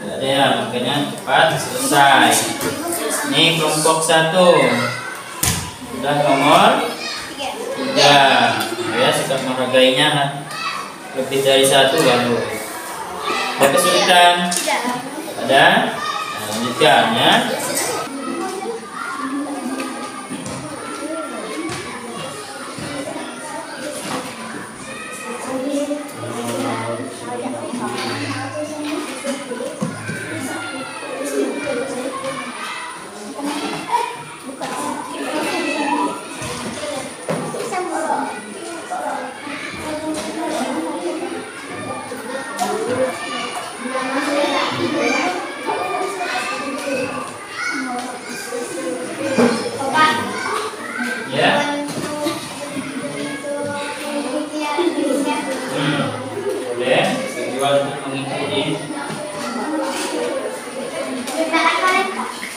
Tidak ada ya, makanya cepat selesai. Ini kelompok 1. Sudah nomor Ya, sikap menghargainya lebih dari satu baru. Ada kesulitan? Ada? Nah, lanjutkan ya. Boleh dijual untuk mengikuti.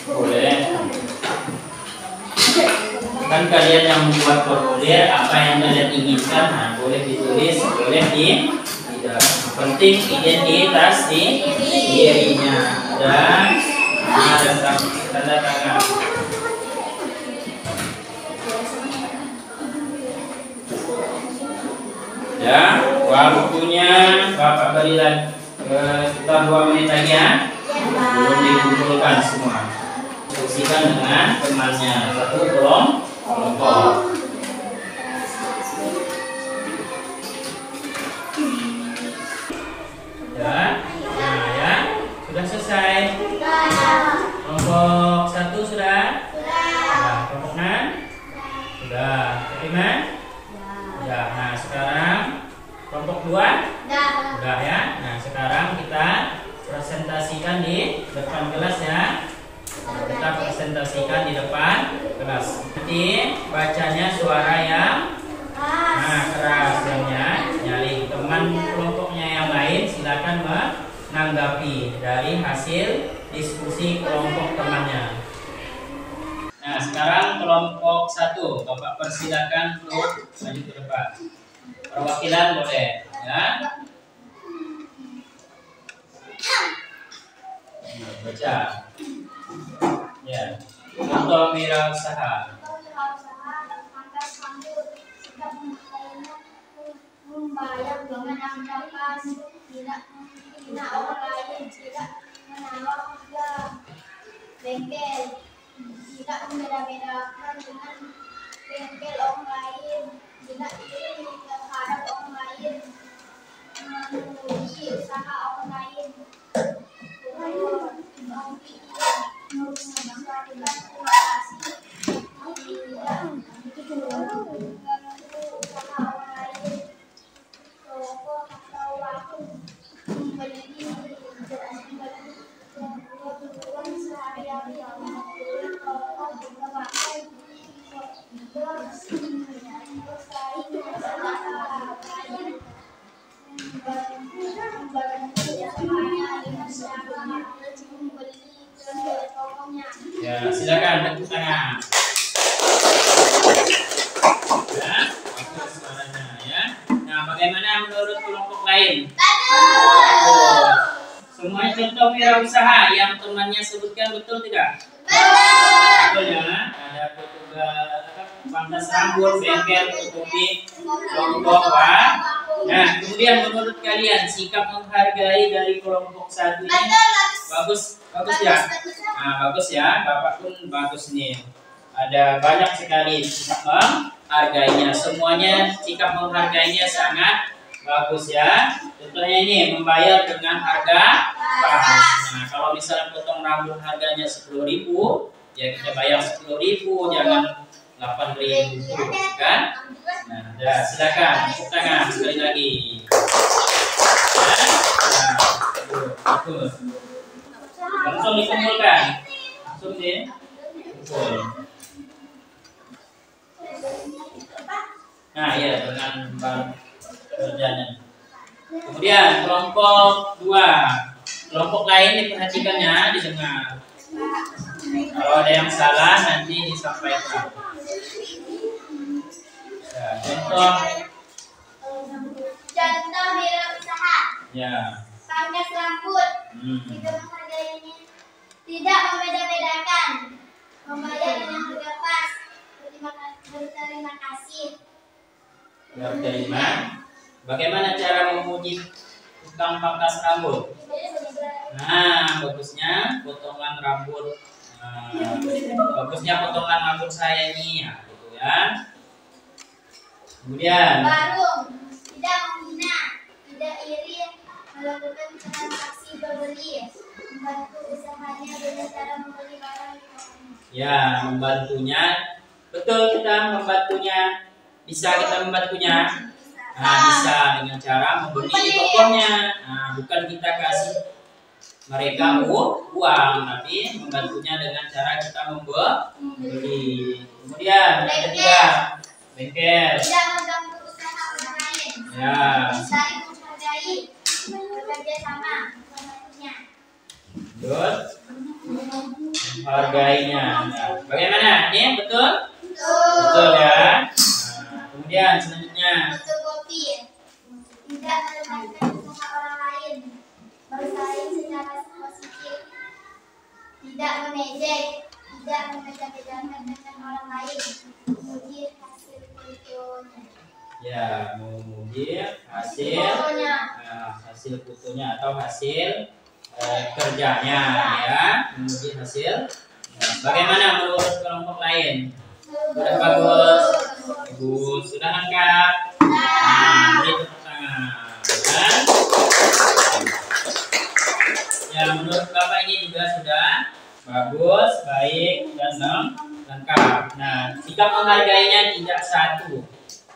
Boleh. Kan kalian yang membuat formulir apa yang kalian inginkan, nah, boleh ditulis, boleh tidak. Penting identitas di dirinya dan tanda tangan. Ya, waktunya Bapak berikan sekitar 2 menit lagi ya. Belum dikumpulkan semua. Diskusikan dengan temannya satu kelompok. Ya, nah ya, sudah selesai. Kelompok 1 sudah? Sudah. Kelompok 6? Sudah. Terima? Ya, nah sekarang kelompok 2 udah ya. Nah sekarang kita presentasikan di depan kelas ya. Kita presentasikan di depan kelas. Nanti bacanya suara yang keras, yang nyaring. Teman kelompoknya yang lain silakan menanggapi dari hasil diskusi kelompok temannya. Nah, sekarang kelompok 1, Bapak persilakan untuk maju ke depan. Perwakilan boleh, ya. Baca. Ya. Contoh wirausaha. Membayar dengan anggapan tidak menghina orang lain, tidak menawar harga bengkel, tidak membeda-bedakan dengan bengkel orang lain, tidak iri terhadap orang lain, memuji usaha orang lain, mengucapkan terima kasih, tidak mengganggu usaha orang lain, toko atau warung membeli kebutuhan sehari-hari yang memperlukan toko berbagai bersaing dengan lain, membantu usahanya dengan cara membeli ke tokonya. Ya, silakan tepuk tangan. Ya, bagus suaranya ya. Nah, bagaimana menurut kelompok lain? Bagus. Semua contoh wirausaha yang temannya sebutkan betul tidak? Betul ya. Ada petugas pangkas rambut, bengkel, kopi, kelompok Nah, kemudian menurut kalian sikap menghargai dari kelompok 1 ini bagus ya? Nah, bagus ya. Bapak pun bagus nih. Ada banyak sekali sikap menghargainya. Semuanya sikap menghargainya sangat bagus ya. Contohnya ini membayar dengan harga pas. Nah, kalau misalnya potong rambut harganya 10.000, ya kita bayar 10.000, jangan 8.000 kan? Nah, ya silakan tepuk tangan sekali lagi. Nah, bagus. Langsung dikumpulkan. Langsung dikumpul. Nah, ya dengan kerjanya. Kemudian kelompok 2. Kelompok lain diperhatikannya, didengar. Kalau ada yang salah nanti disampaikan. Ya, contoh wirausaha. Ya. Pangkas rambut. Tidak menghargainya. Tidak membeda-bedakan. Membayar dengan harga pas. Berterima kasih. Yang kelima, bagaimana cara memuji tukang pangkas rambut? Nah, bagusnya potongan rambut. Bagusnya potongan rambut saya ini, ya, gitu ya. Kemudian, baru tidak menghina, tidak iri, melakukan transaksi berbeli, membantu usahanya dengan cara membeli barang di tokonya. ya, membantunya. Betul, kita membantunya. Bisa kita membantunya. Nah, bisa dengan cara membeli di tokonya. Nah, bukan kita kasih mereka uang, tapi membantunya dengan cara kita membeli. Kemudian yang ketiga, bengkel. Tidak mengganggu usaha orang lain. Ya. Saling menghargai, bekerja sama, membantunya. Terus menghargainya. Nah, bagaimana? Ini betul? Betul ya. Nah, kemudian selanjutnya, Fotokopi, tidak merendahkan usaha orang lain, bersaing secara positif, tidak mengejek, tidak membeda-bedakan dengan orang lain, memuji hasil fotonya. ya, memuji hasil hasil fotonya atau hasil kerjanya, ya, memuji hasil. Nah, bagaimana menurut kelompok lain? Sudah bagus, bagus, sudah lengkap. Nah, beri tepuk tangan. Ya, menurut Bapak ini juga sudah bagus, baik, dan lengkap. Nah, sikap menghargainya tidak satu,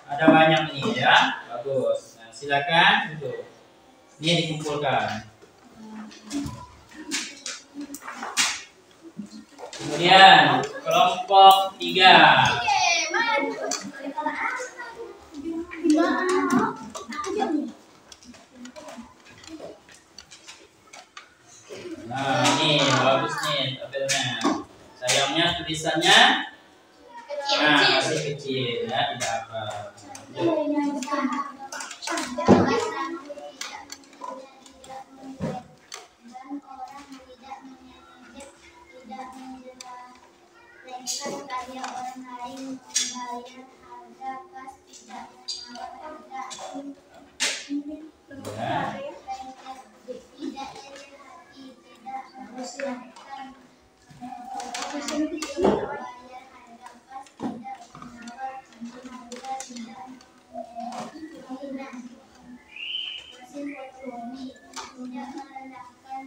ada banyak nih ya, bagus. Nah, silakan duduk. Ini dikumpulkan. Kemudian kelompok 3. Nah, ini bagus nih tabelnya. Sayangnya tulisannya masih kecil ya, tidak apa. Karya orang lain, membayar harga pas, tidak menawar harga, tidak iri hati, tidak mempersilahkan, membayar harga pas, tidak menawar harga, tidak menghina, mesin fotokopi, tidak merendahkan,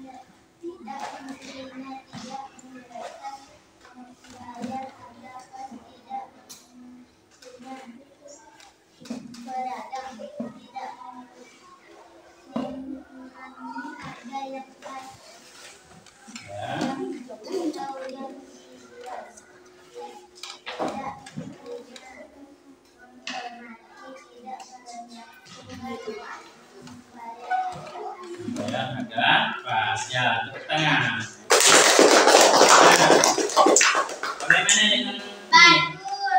tidak menghina, tidak memberatkan, membayar harga pas, tidak beradab, tidak mengurangi harga yang pas, atau yang tidak menghormati, tidak merendahkan, Ya, agak pas ya, tepuk tangan. Bagaimana dengan ini?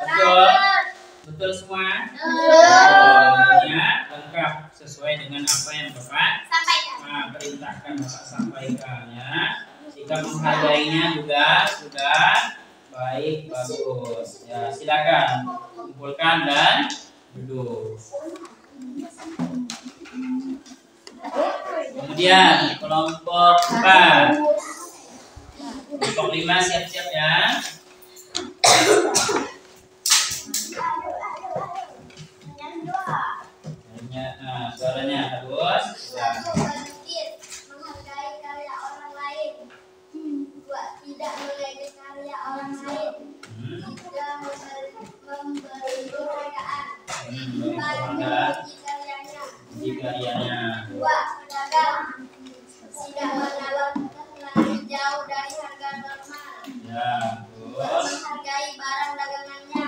Betul? Betul semua? Ya, lengkap sesuai dengan apa yang Bapak perintahkan, Bapak sampaikan ya. Sikap menghargainya juga sudah baik, bagus. Ya, silakan kumpulkan dan duduk. Kemudian kelompok 4. Kelompok 5 siap-siap ya. Nah, suaranya harus. Menghargai karya orang lain. 2. Tidak mengejek karya orang lain. 3. Memberi penghargaan. 4. Memuji karyanya. Karyanya. 2. Pedagang. Tidak menawar lebih jauh dari harga normal. Ya, terus. Menghargai barang dagangannya.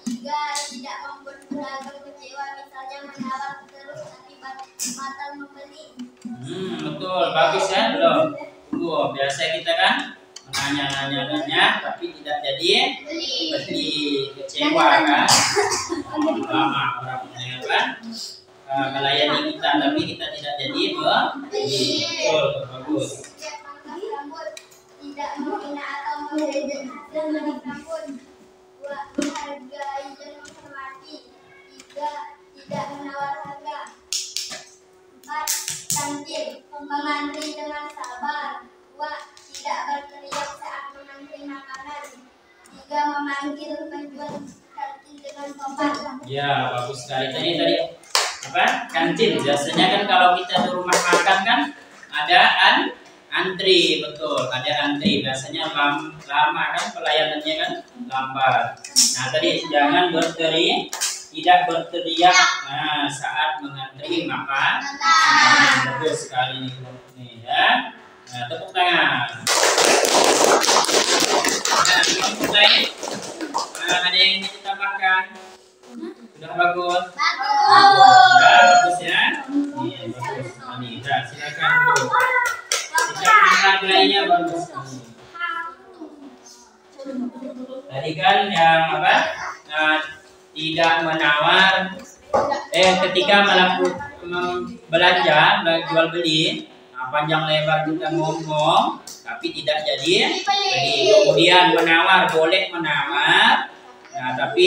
3. Tidak membuat pedagang kecewa, misalnya menawar terus akibat batal membeli. Betul, bagus ya, belum? Biasa kita kan menanya-nanya tapi tidak jadi beli, kecewa kan? Lama orangnya kan melayani kita tapi kita tidak jadi beli. Betul, bagus. Setiap pangkas rambut tidak menghina atau mengejek hasil rambut. 2. Menghargai dan menghormati. 3. mengantri dengan sabar. 2. Tidak berteriak saat mengantri makanan. 3. Memanggil penjual kantin dengan sopan. Ya, bagus sekali. Tadi apa? Kantin. Biasanya kan kalau kita di rumah makan kan ada antri, betul. Ada antri. Biasanya lama kan pelayanannya kan lambat. Nah, tadi jangan tidak berteriak saat mengantri makan. Bagus sekali nih ya. Nah, tepuk tangan. Ada yang ingin ditambahkan? Sudah bagus. Bagus ya. Iya, bagus. Nah, silakan dulu. Sikap menghargainya bagus. Tadi kan yang apa? Tidak menawar. Ketika melakukan belanja, jual beli, panjang lebar kita ngomong, tapi tidak jadi. Kemudian menawar, boleh menawar, tapi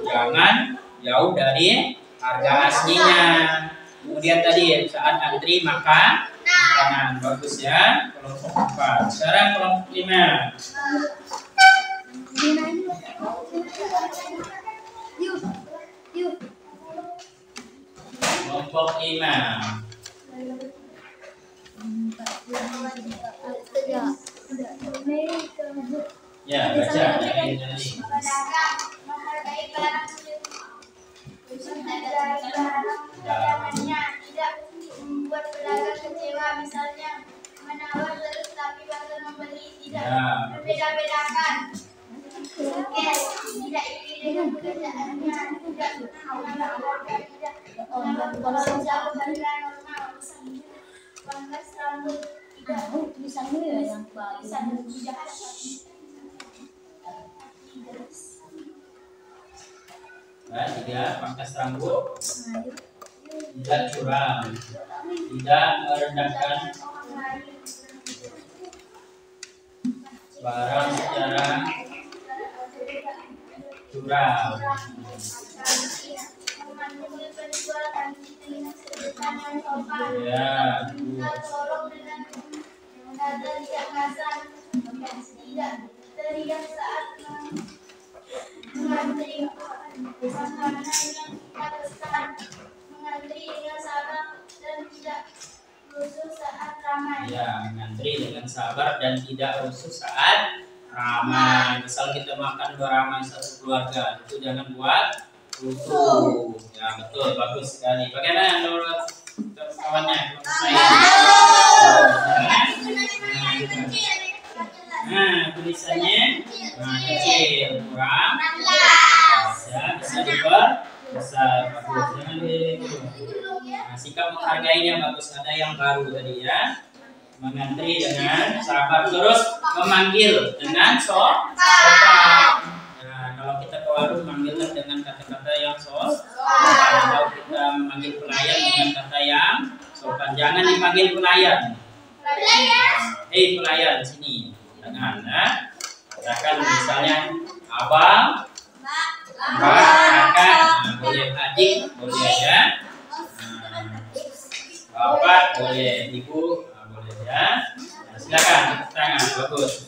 jangan jauh dari harga aslinya. Kemudian tadi saat antri makan makanan, bagus ya. Kelompok 4. Sekarang kelompok 5. Kelompok 5. Ya, baca dari tadi. Menghargai barang dagangannya, tidak membuat pedagang kecewa, misalnya menawar terus tapi bakal membeli, tidak membeda-bedakan. Tidak iri dengan pekerjaannya, tidak menawarkan, tidak menawarkan jauh harga normal, pangkas rambut, tidak misalnya yang Tiga, pangkas rambut, tidak curang, tidak merendahkan barang secara curang. Ya, tidak kasar, tidak teriak saat mengantri makanan yang kita pesan, mengantri dengan sabar dan tidak rusuh saat ramai. Ya, mengantri dengan sabar dan tidak rusuh saat ramai. Misal kita makan beramai satu keluarga, itu jangan buat rusuh. Ya, betul, bagus sekali. Bagaimana menurut kawannya? Tulisannya kecil, kurang. Ya, bisa besar, bagus. Jangan sikap menghargainya bagus. Ada yang baru tadi ya. Mengantri dengan sabar, terus memanggil dengan sopan. Nah, kalau kita ke warung manggilnya dengan kata-kata yang sopan. Kalau kita memanggil pelayan dengan kata yang sopan. Jangan dipanggil pelayan. Pelayan sini. Jangan. Katakan misalnya abang, mbak, kakak, boleh adik, boleh ya. Bapak, boleh ibu, boleh ya. Nah, silakan tangan, bagus.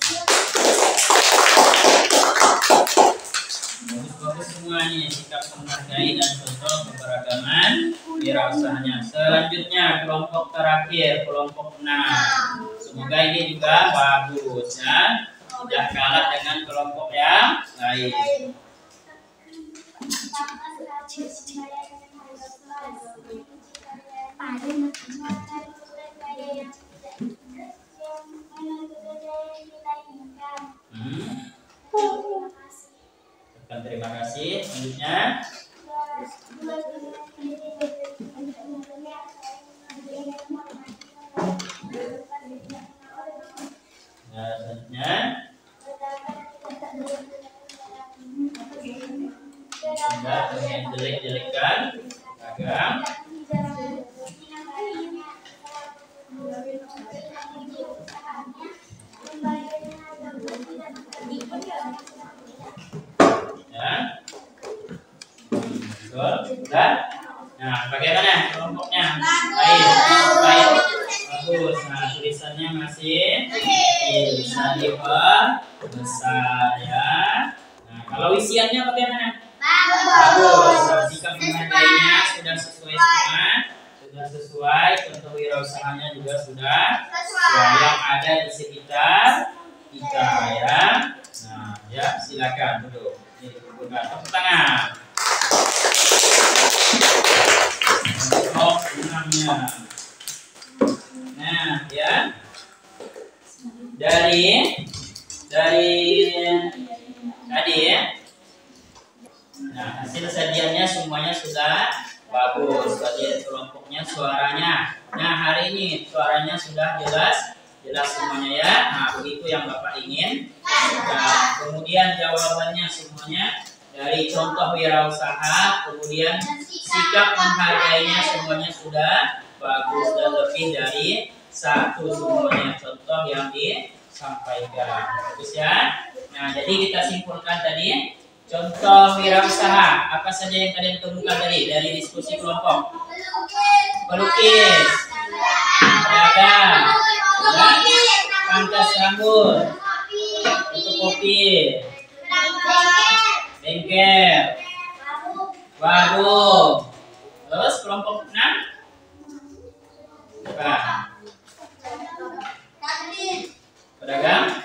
Bagus semuanya, sikap menghargai dan contoh keberagaman wirausahanya. Selanjutnya kelompok terakhir, kelompok 6. Semoga ini juga bagus ya. Tidak kalah dengan kelompok yang lain. Terima kasih. Selanjutnya jelek-jelekan dagang. Ya. Betul. Nah, bagaimana kelompoknya? Baik. bagus. Nah, tulisannya masih bisa diperbesar ya. Nah, kalau isiannya bagaimana? Bagus. Sikap menghargainya sudah sesuai semua. Sudah sesuai, contoh wirausahanya juga sudah sesuai yang ada di sekitar kita ya. Nah, ya silakan duduk. Bukan tepuk tangan. Untuk enamnya. Nah, ya. Dari tadi ya. Nah, hasil sajiannya semuanya sudah bagus. Bagian kelompoknya suaranya. Nah, hari ini suaranya sudah jelas semuanya ya. Nah, begitu yang Bapak ingin. Nah, kemudian jawabannya semuanya dari contoh wirausaha, kemudian sikap menghargainya semuanya sudah bagus dan lebih dari satu semuanya contoh yang disampaikan. Bagus ya. Nah, jadi kita simpulkan tadi contoh wirausaha apa saja yang kalian temukan tadi dari diskusi kelompok? Pelukis, pedagang, pangkas rambut, fotokopi, bengkel, warung. Terus kelompok 6 apa? Pedagang.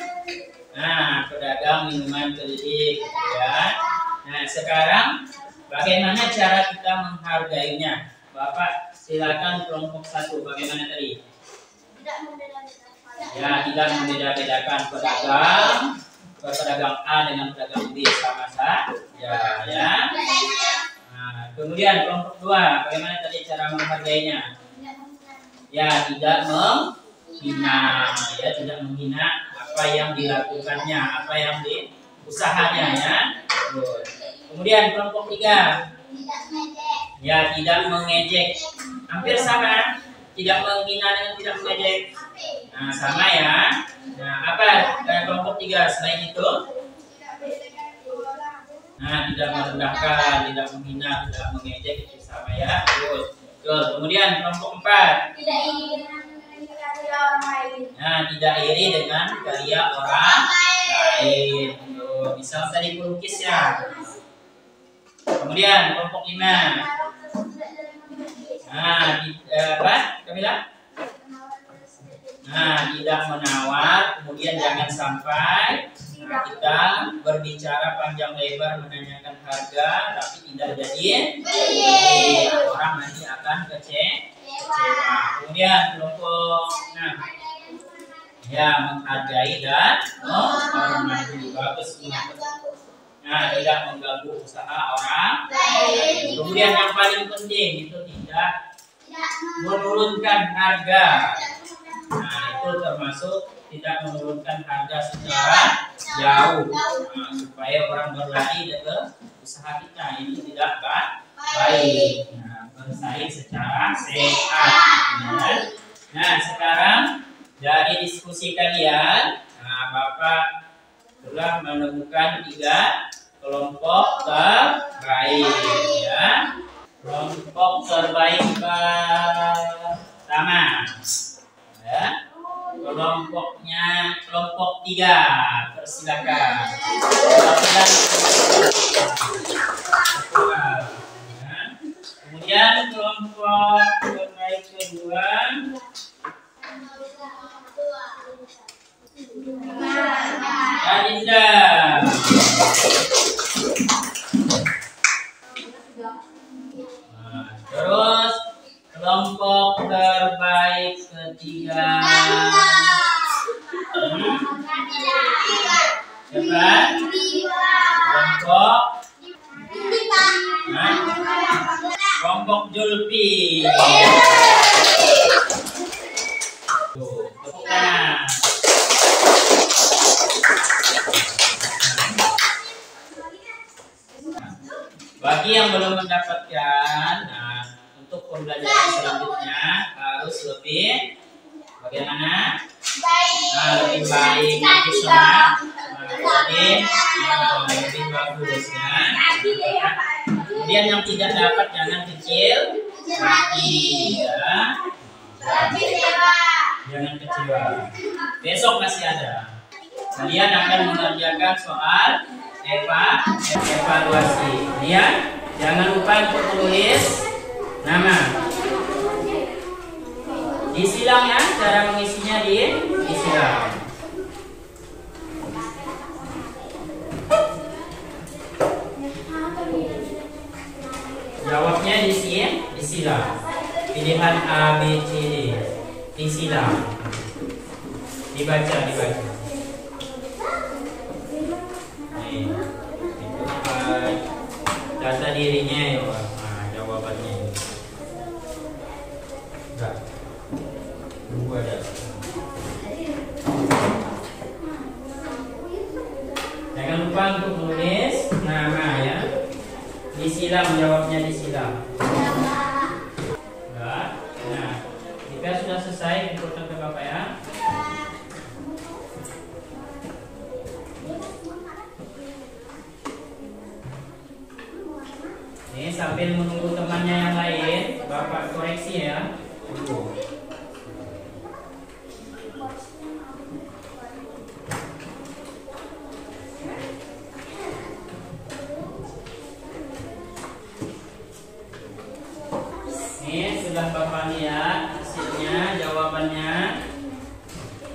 Nah, pedagang minuman keliling ya. Nah, sekarang bagaimana cara kita menghargainya? Bapak silakan kelompok 1. Bagaimana tadi? Ya, tidak membeda-bedakan pedagang A dengan pedagang B sama saja ya. Nah, kemudian kelompok 2, bagaimana tadi cara menghargainya? Ya, tidak menghina ya, tidak menghina apa yang dilakukannya, apa yang diusahanya ya. Kemudian kelompok 3, ya, tidak mengejek. Hampir sama, tidak menghina dengan tidak mengejek. Nah, sama ya. Nah, apa kelompok 3 selain itu? Nah, tidak merendahkan, tidak menghina, tidak mengejek, itu sama ya. Terus, kemudian kelompok 4. Nah, tidak iri dengan karya orang lain. Misal tadi pelukis ya. Kemudian kelompok 5. Nah, apa? Kamila? Nah, tidak menawar. Kemudian jangan sampai kita berbicara panjang lebar menanyakan harga, tapi tidak jadi orang nanti akan kecewa. Kemudian kelompok 6. Ya, menghargai dan menghormati. Bagus. Nah, tidak mengganggu usaha orang lain. Kemudian yang paling penting itu tidak menurunkan harga. Nah, itu termasuk tidak menurunkan harga secara jauh. Nah, supaya orang berlari ke usaha kita ini tidak baik. Nah, bersaing secara sehat. Nah, sekarang dari diskusi kalian, nah, Bapak telah menemukan 3 kelompok terbaik ya. Kelompok terbaik pertama ya. Kelompok 3. Persilakan. Kemudian kelompok terbaik kedua. Adinda. Terus kelompok terbaik ketiga. Siapa? Kelompok Julpi. Tuh, tepuk tangan. Bagi yang belum mendapatkan, nah, untuk pembelajaran selanjutnya harus lebih bagaimana? Nah, lebih baik, lebih semangat, lebih bagus ya. Kemudian yang tidak dapat jangan kecil hati ya. Jangan kecewa. Besok masih ada. Kalian akan mengerjakan soal evaluasi. Kalian jangan lupa untuk menulis nama. Disilang ya, cara mengisinya disilang. Jawabnya disilang. Pilihan A, B, C, D. Disilang. Dibaca. Data dirinya ya Pak. Nah, jawabannya ini. Enggak. Dua ada. Jangan lupa untuk menulis nama ya. Disilang, jawabnya disilang. Enggak. Nah, jika sudah selesai inputan ke Bapak ya. Ini sambil menunggu temannya yang lain, Bapak koreksi ya. Ini sudah Bapak lihat hasilnya, jawabannya.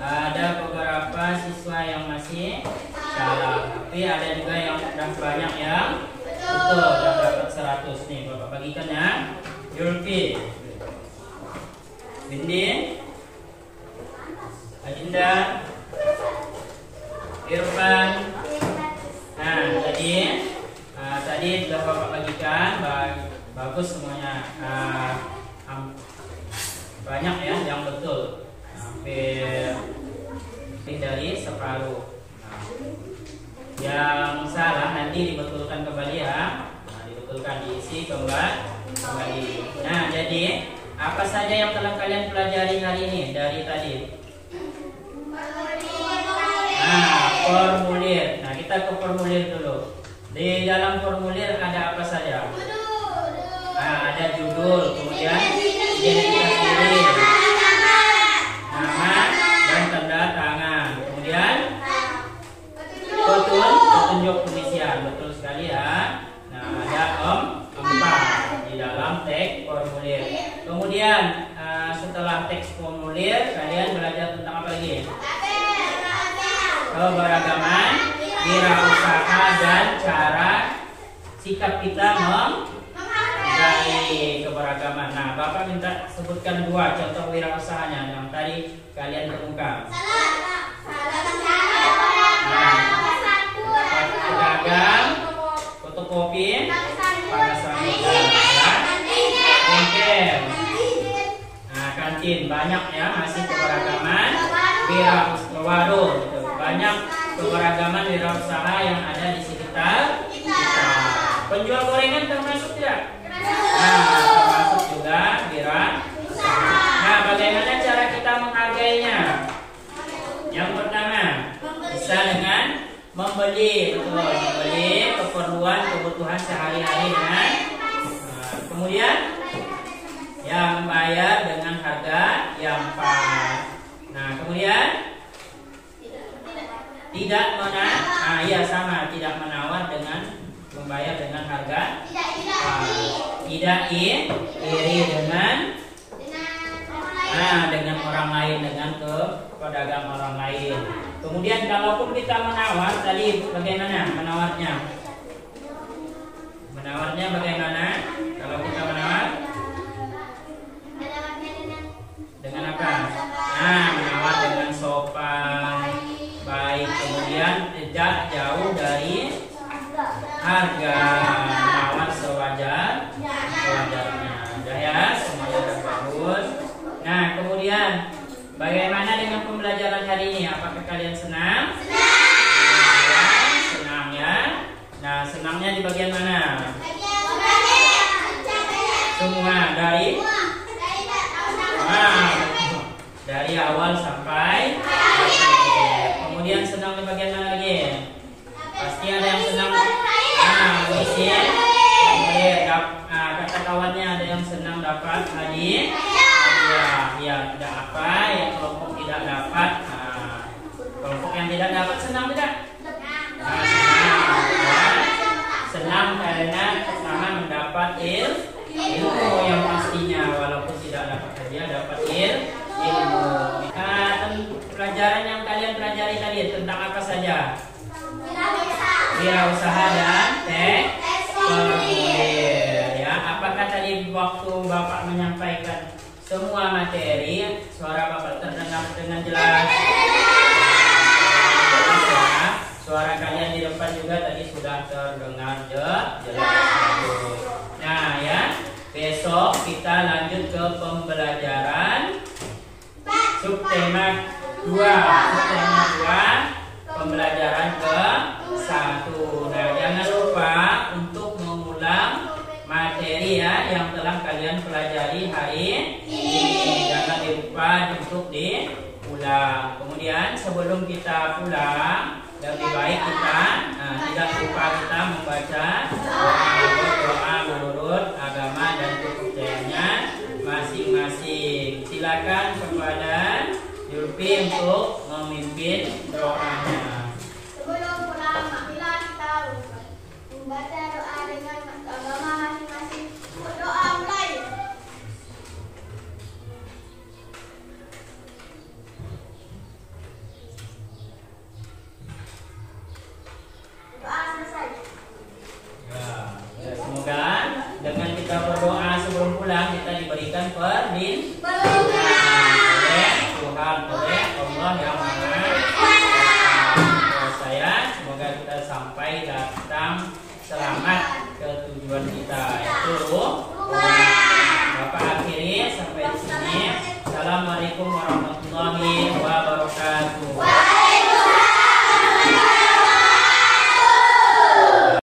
Ada beberapa siswa yang masih salah, tapi ada juga yang sudah banyak yang betul, sudah dapat 100 nih. Bapak bagikan ya. Yulfi, Bindi, Adinda, Irfan. Nah, tadi sudah Bapak bagikan. Bagus semuanya. Banyak ya yang betul. Hampir dari separuh. Yang salah nanti dibetulkan kembali ya. Nah, dibetulkan, diisi kembali. Nah, jadi apa saja yang telah kalian pelajari hari ini dari tadi? Nah, formulir. Nah, kita ke formulir dulu. Di dalam formulir ada apa saja? Nah, ada judul, kemudian identitas diri, nama dan tanda tangan, kemudian petunjuk pengisian. Betul sekali ya. Nah, ada 4 di dalam teks formulir. Kemudian setelah teks formulir kalian belajar tentang apa lagi? Keberagaman, wirausaha, dan cara sikap kita menghargai keberagaman. Nah, Bapak minta sebutkan 2 contoh wirausahanya yang tadi kalian temukan. Pedagang, fotokopi, panasan bengkel, nah kantin. Banyak ya, masih keberagaman warung gitu. Banyak keberagaman wirausaha yang ada di sekitar kita. Penjual gorengan termasuk tidak? Nah, termasuk juga wirausaha. Nah, bagaimana cara kita menghargainya? Yang pertama, bisa dengan membeli, betul, membeli kebutuhan sehari-hari dengan kemudian yang membayar dengan harga yang pas. Nah, kemudian tidak tidak menawar dengan membayar dengan harga tidak iri dengan orang lain, dengan ke pedagang orang lain. Kemudian kalaupun kita menawar, tadi bagaimana menawarnya? Menawarnya bagaimana? Kalau kita menawar dengan apa? Nah, menawar dengan sopan, baik, kemudian tidak jauh dari harga, menawar sewajarnya. Udah ya, semuanya sudah bagus. Nah, kemudian bagaimana dengan pembelajaran hari ini? Apakah kalian senang? Senang ya. Nah, senangnya di bagian mana? Semua dari awal sampai akhir. Kemudian senang di bagian mana lagi? Pasti ada yang senang mengisi kata kawannya, ada yang senang dapat hadiah. Ya, tidak apa, yang kelompok tidak dapat. Nah, kelompok yang tidak dapat senang tidak? Nah, senang. Ya. Senang karena pertama mendapat ilmu yang pastinya, walaupun tidak dapat hadiah, dapat ilmu. Pelajaran yang kalian pelajari tadi tentang apa saja? Wirausaha dan formulir. Ya, apakah tadi waktu Bapak menyampaikan semua materi, suara Bapak terdengar dengan jelas? Suara kalian di depan juga tadi sudah terdengar jelas. Nah ya, besok kita lanjut ke pembelajaran subtema 2. Subtema 2, pembelajaran ke-1. Nah, jangan lupa untuk mengulang materi ya yang telah kalian pelajari hari ini. Jangan lupa untuk diulang. Kemudian sebelum kita pulang, lebih baik kita tidak lupa kita membaca doa menurut agama dan kepercayaannya masing-masing. Silakan kepada Yulfi untuk memimpin doanya. Sebelum pulang, marilah kita membaca doa dengan agama masing-masing. Berdoa mulai. Doa selesai. Ya, semoga dengan kita berdoa sebelum pulang kita diberikan perlindungan oleh Tuhan, oleh Allah yang Maha Kuasa. Semoga kita sampai datang selamat ke tujuan kita, yaitu